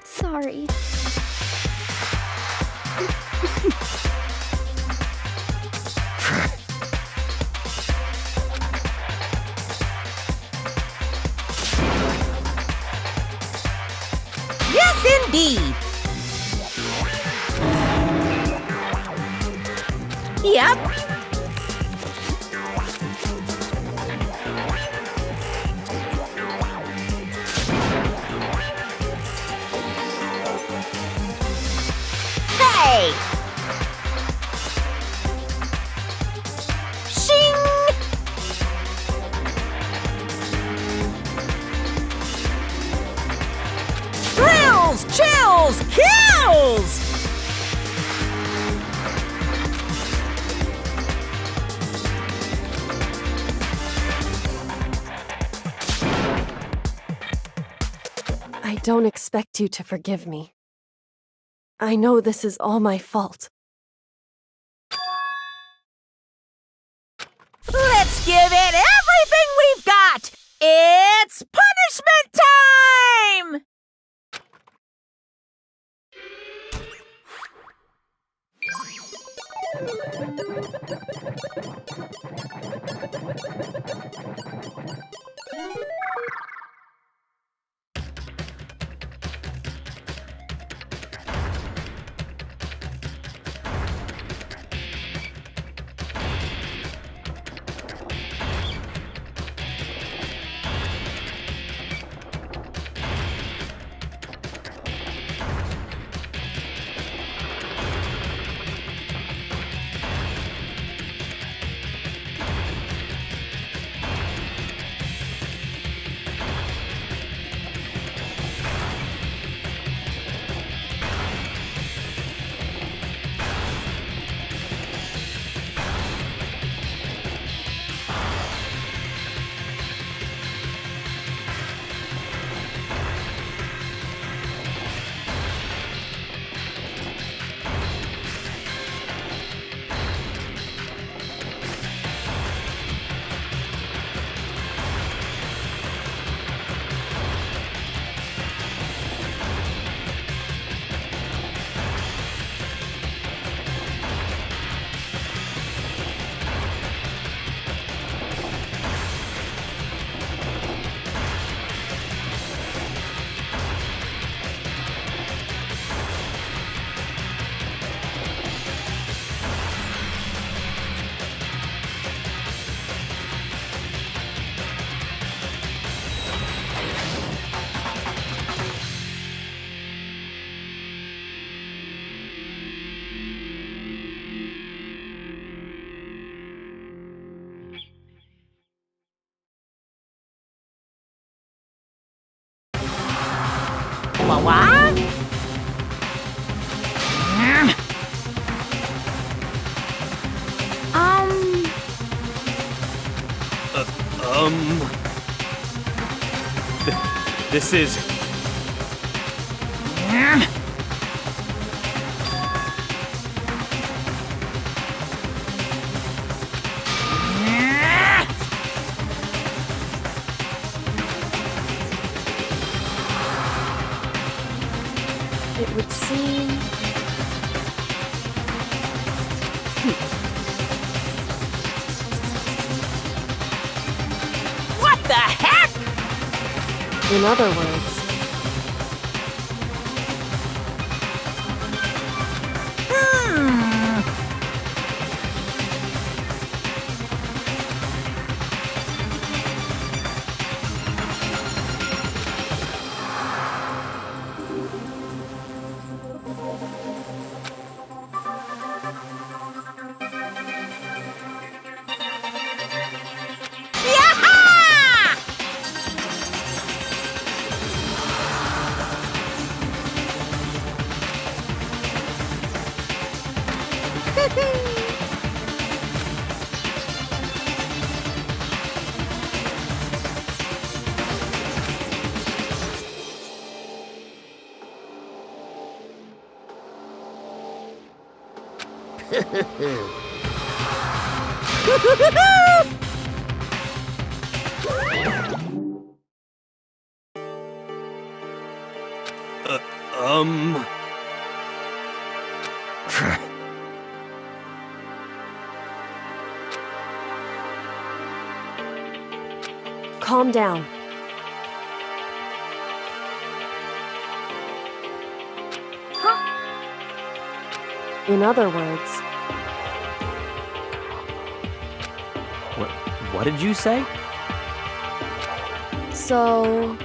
Sorry. Yes, indeed. Yep. Hey! Shing! Thrills, chills, kills! I don't expect you to forgive me. I know this is all my fault. Let's give it everything we've got! It's punishment time! What? This is... It would seem... What the heck? In other words, Yaha! calm down. In other words, What did you say? so...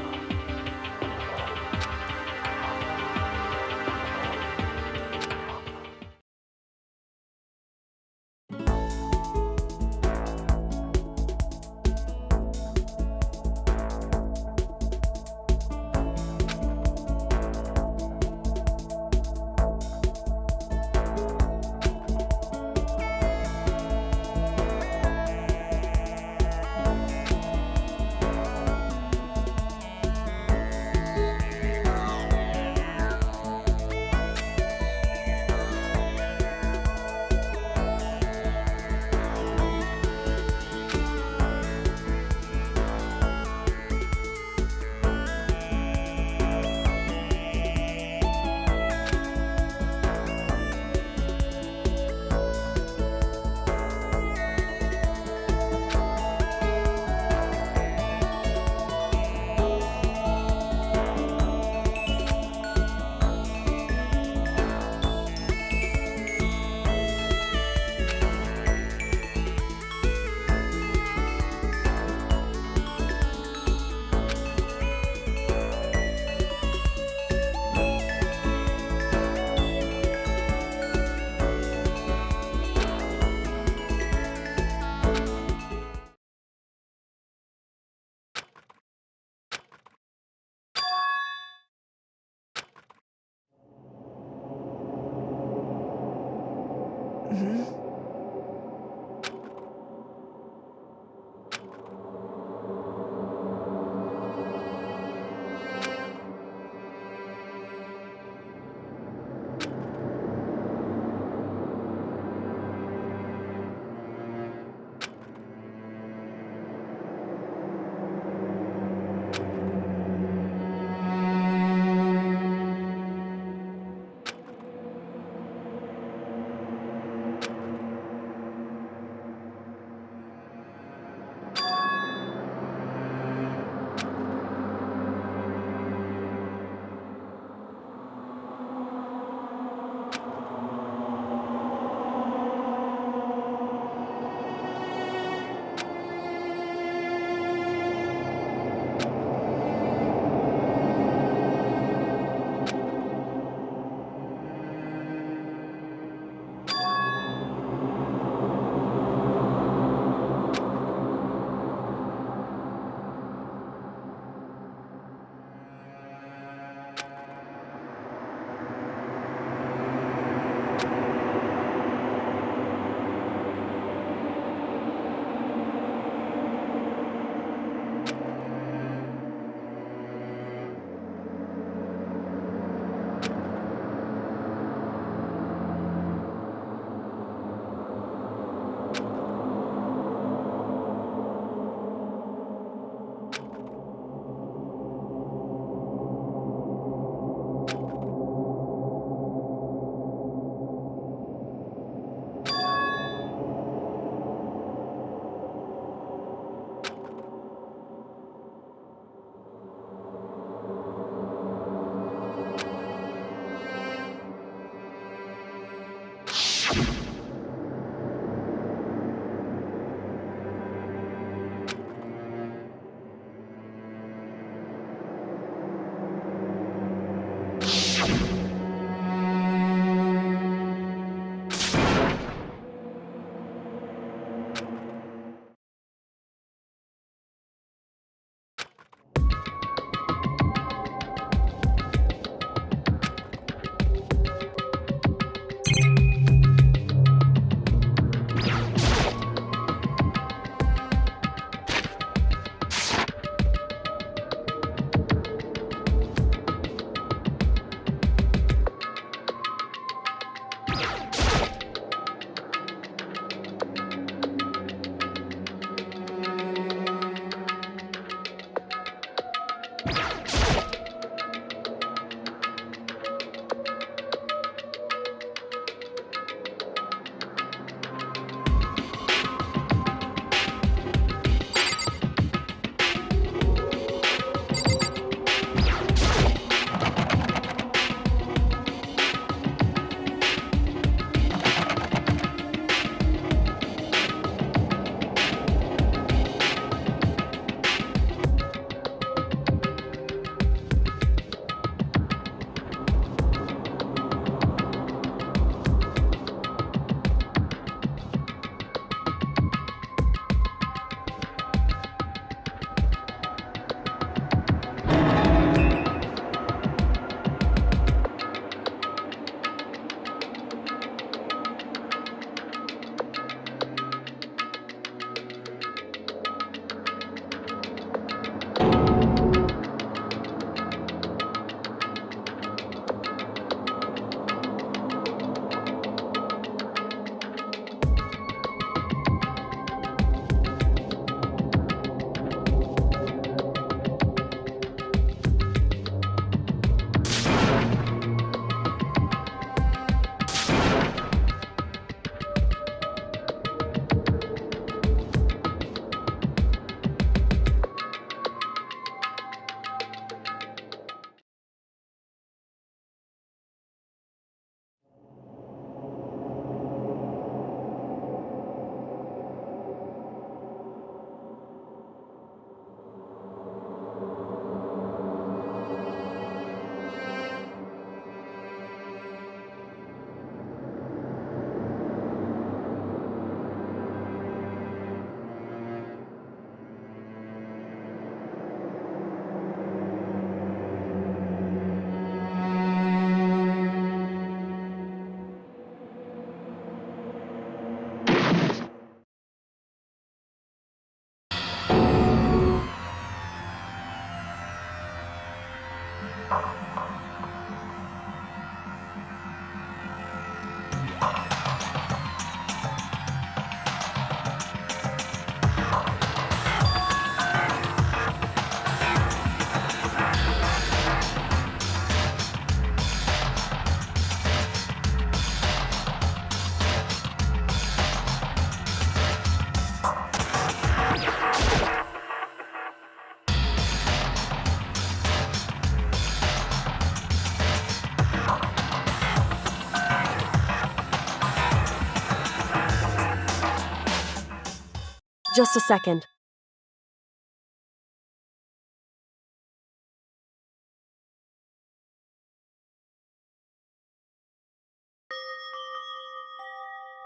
Just a second.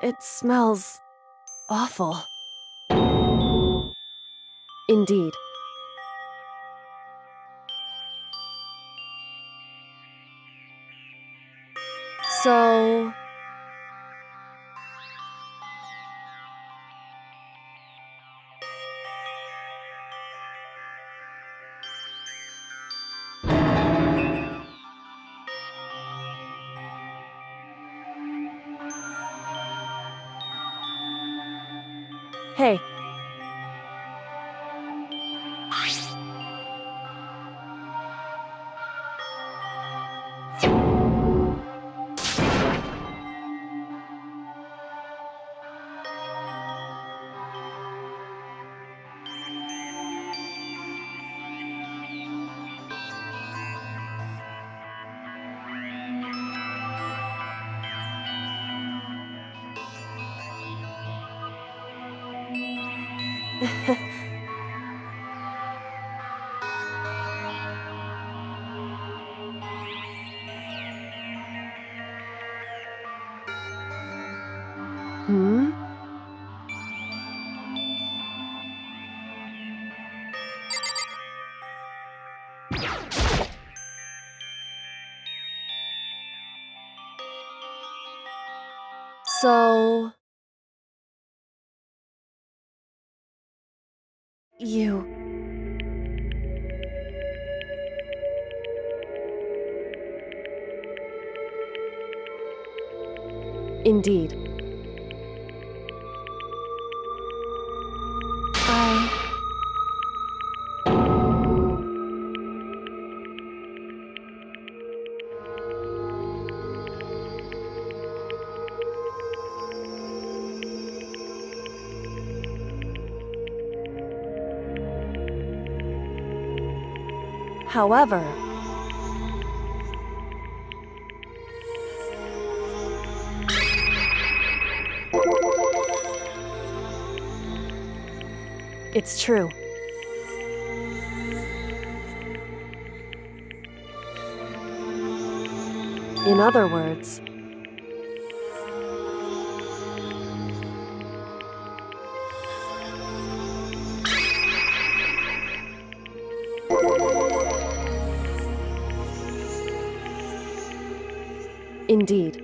It smells awful. Indeed. So... Hey. Hmm? So... You... Indeed. However... It's true. In other words... Indeed.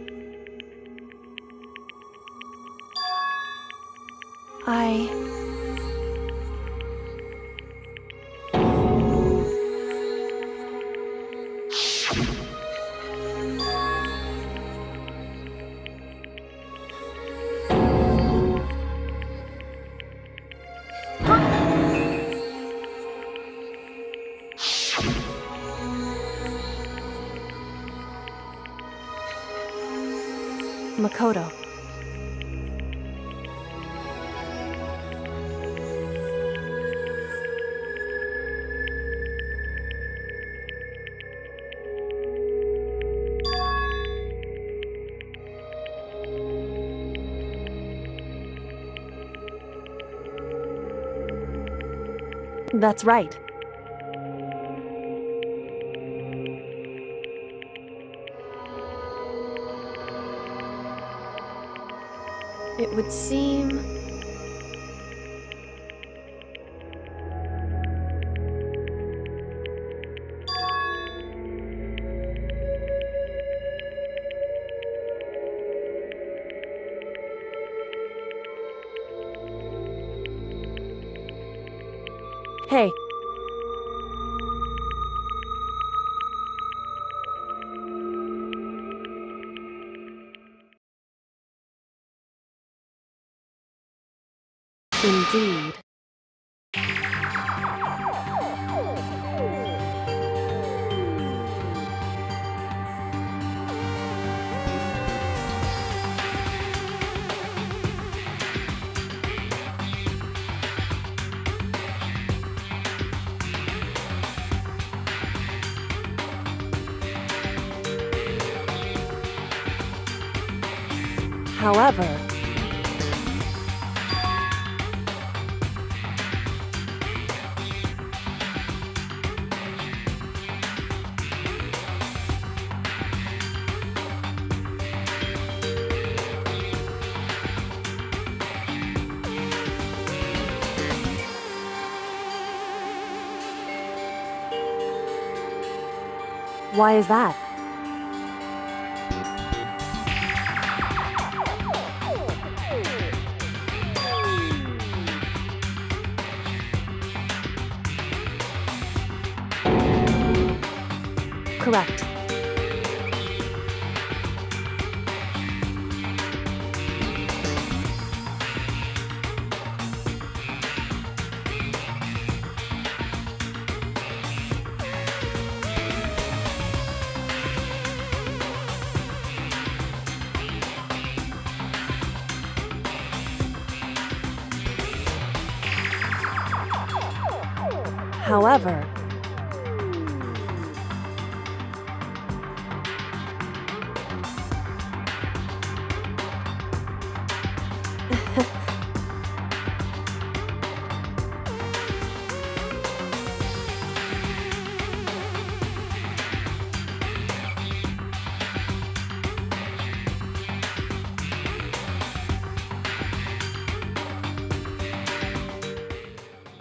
Makoto. That's right. It would seem... Hey. Indeed. However... Why is that? Correct. However,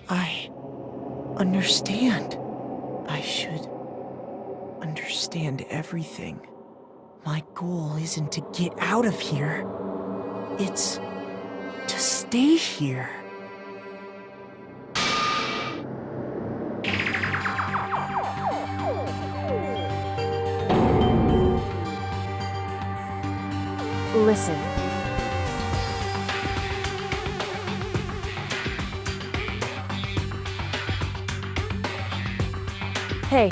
I understand. I should understand everything. My goal isn't to get out of here. It's to stay here. listen. Hey.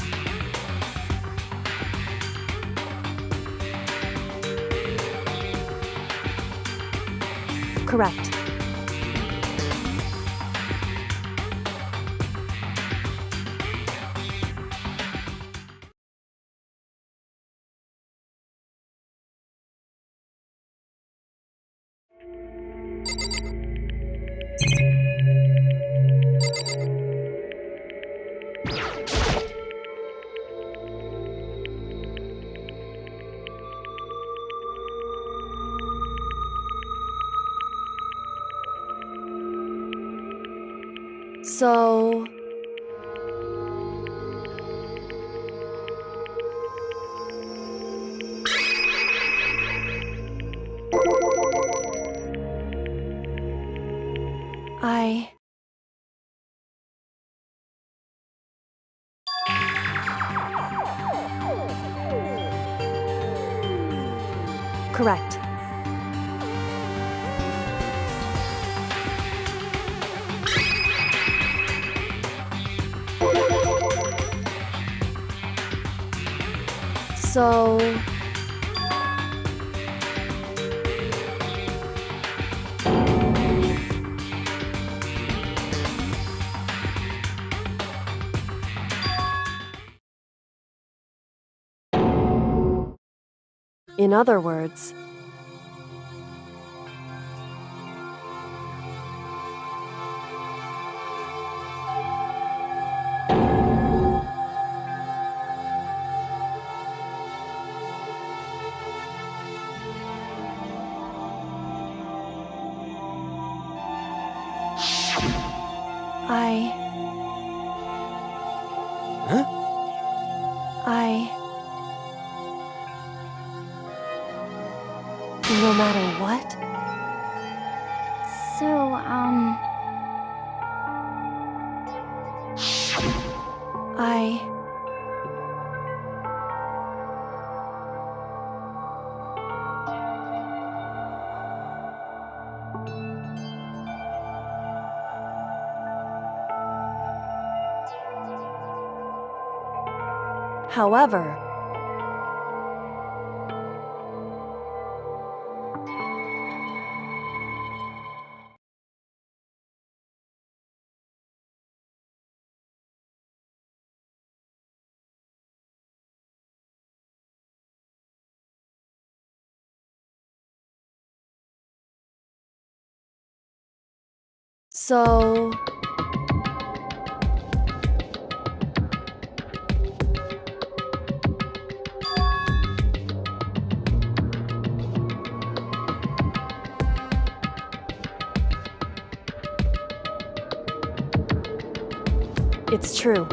Correct. So... I... Correct. So... In other words... Huh? No matter what? So, However... So... It's true.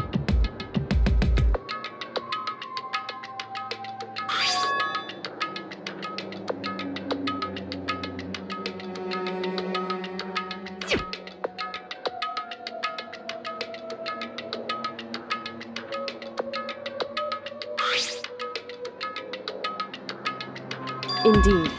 Indeed.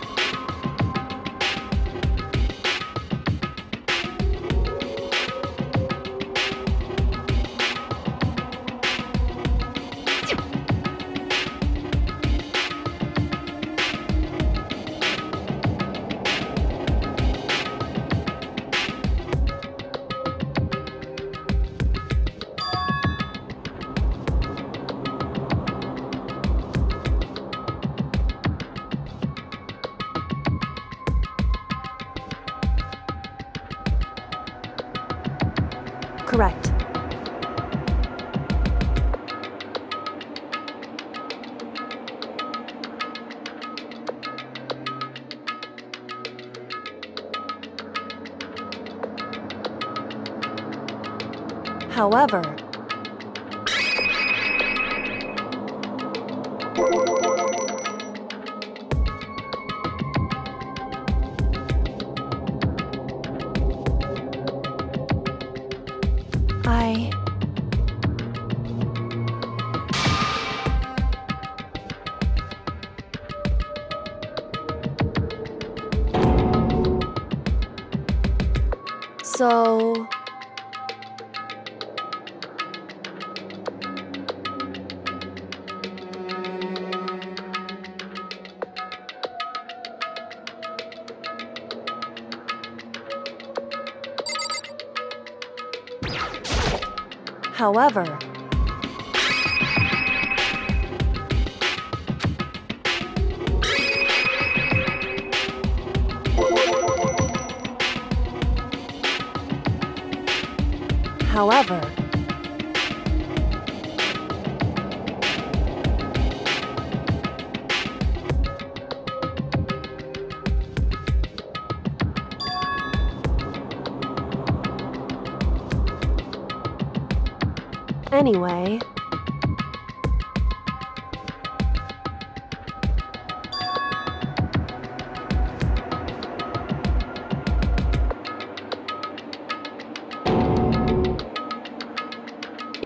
Correct. However, I... So... However, however, anyway,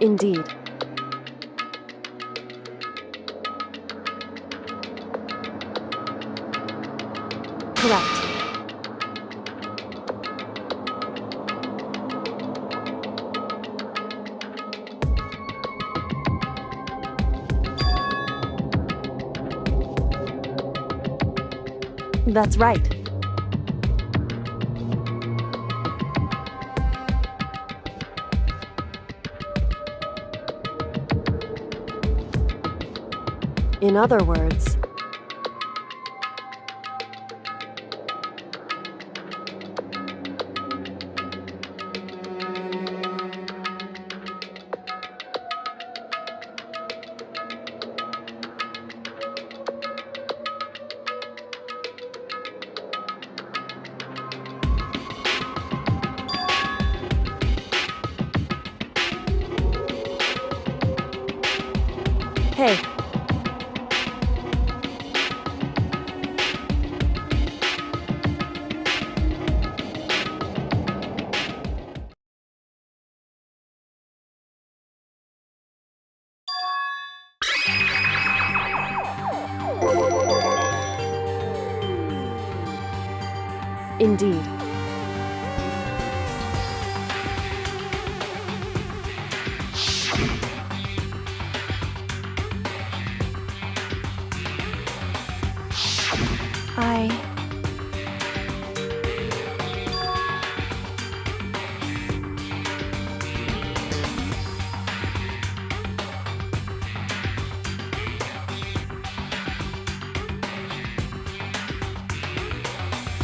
indeed. Correct. That's right. In other words, hey, indeed. I...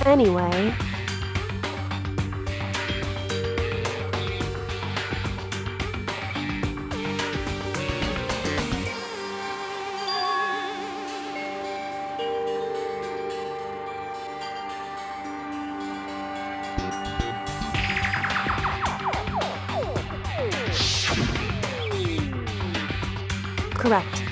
Anyway... Correct.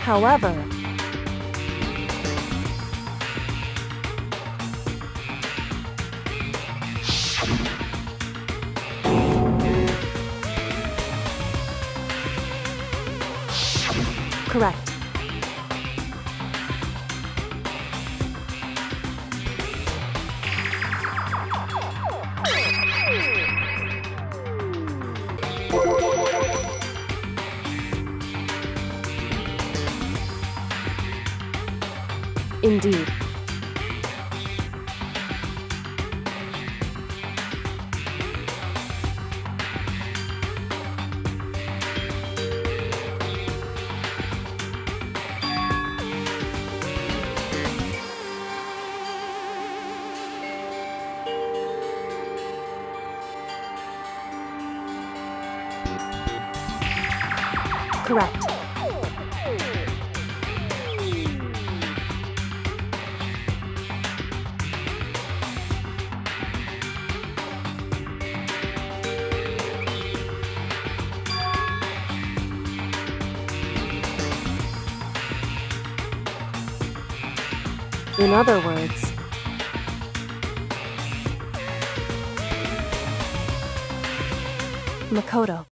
However, Correct. Indeed. Correct. In other words, Makoto.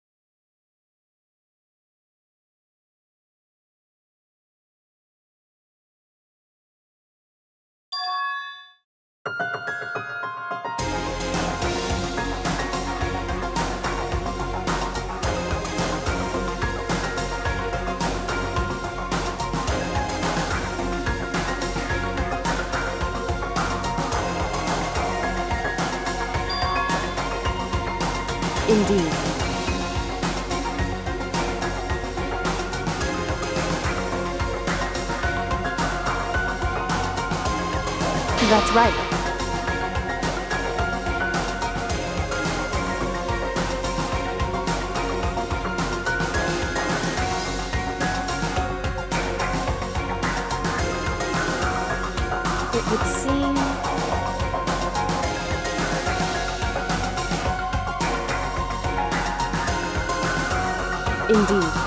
Indeed. That's right. It would seem... Indeed.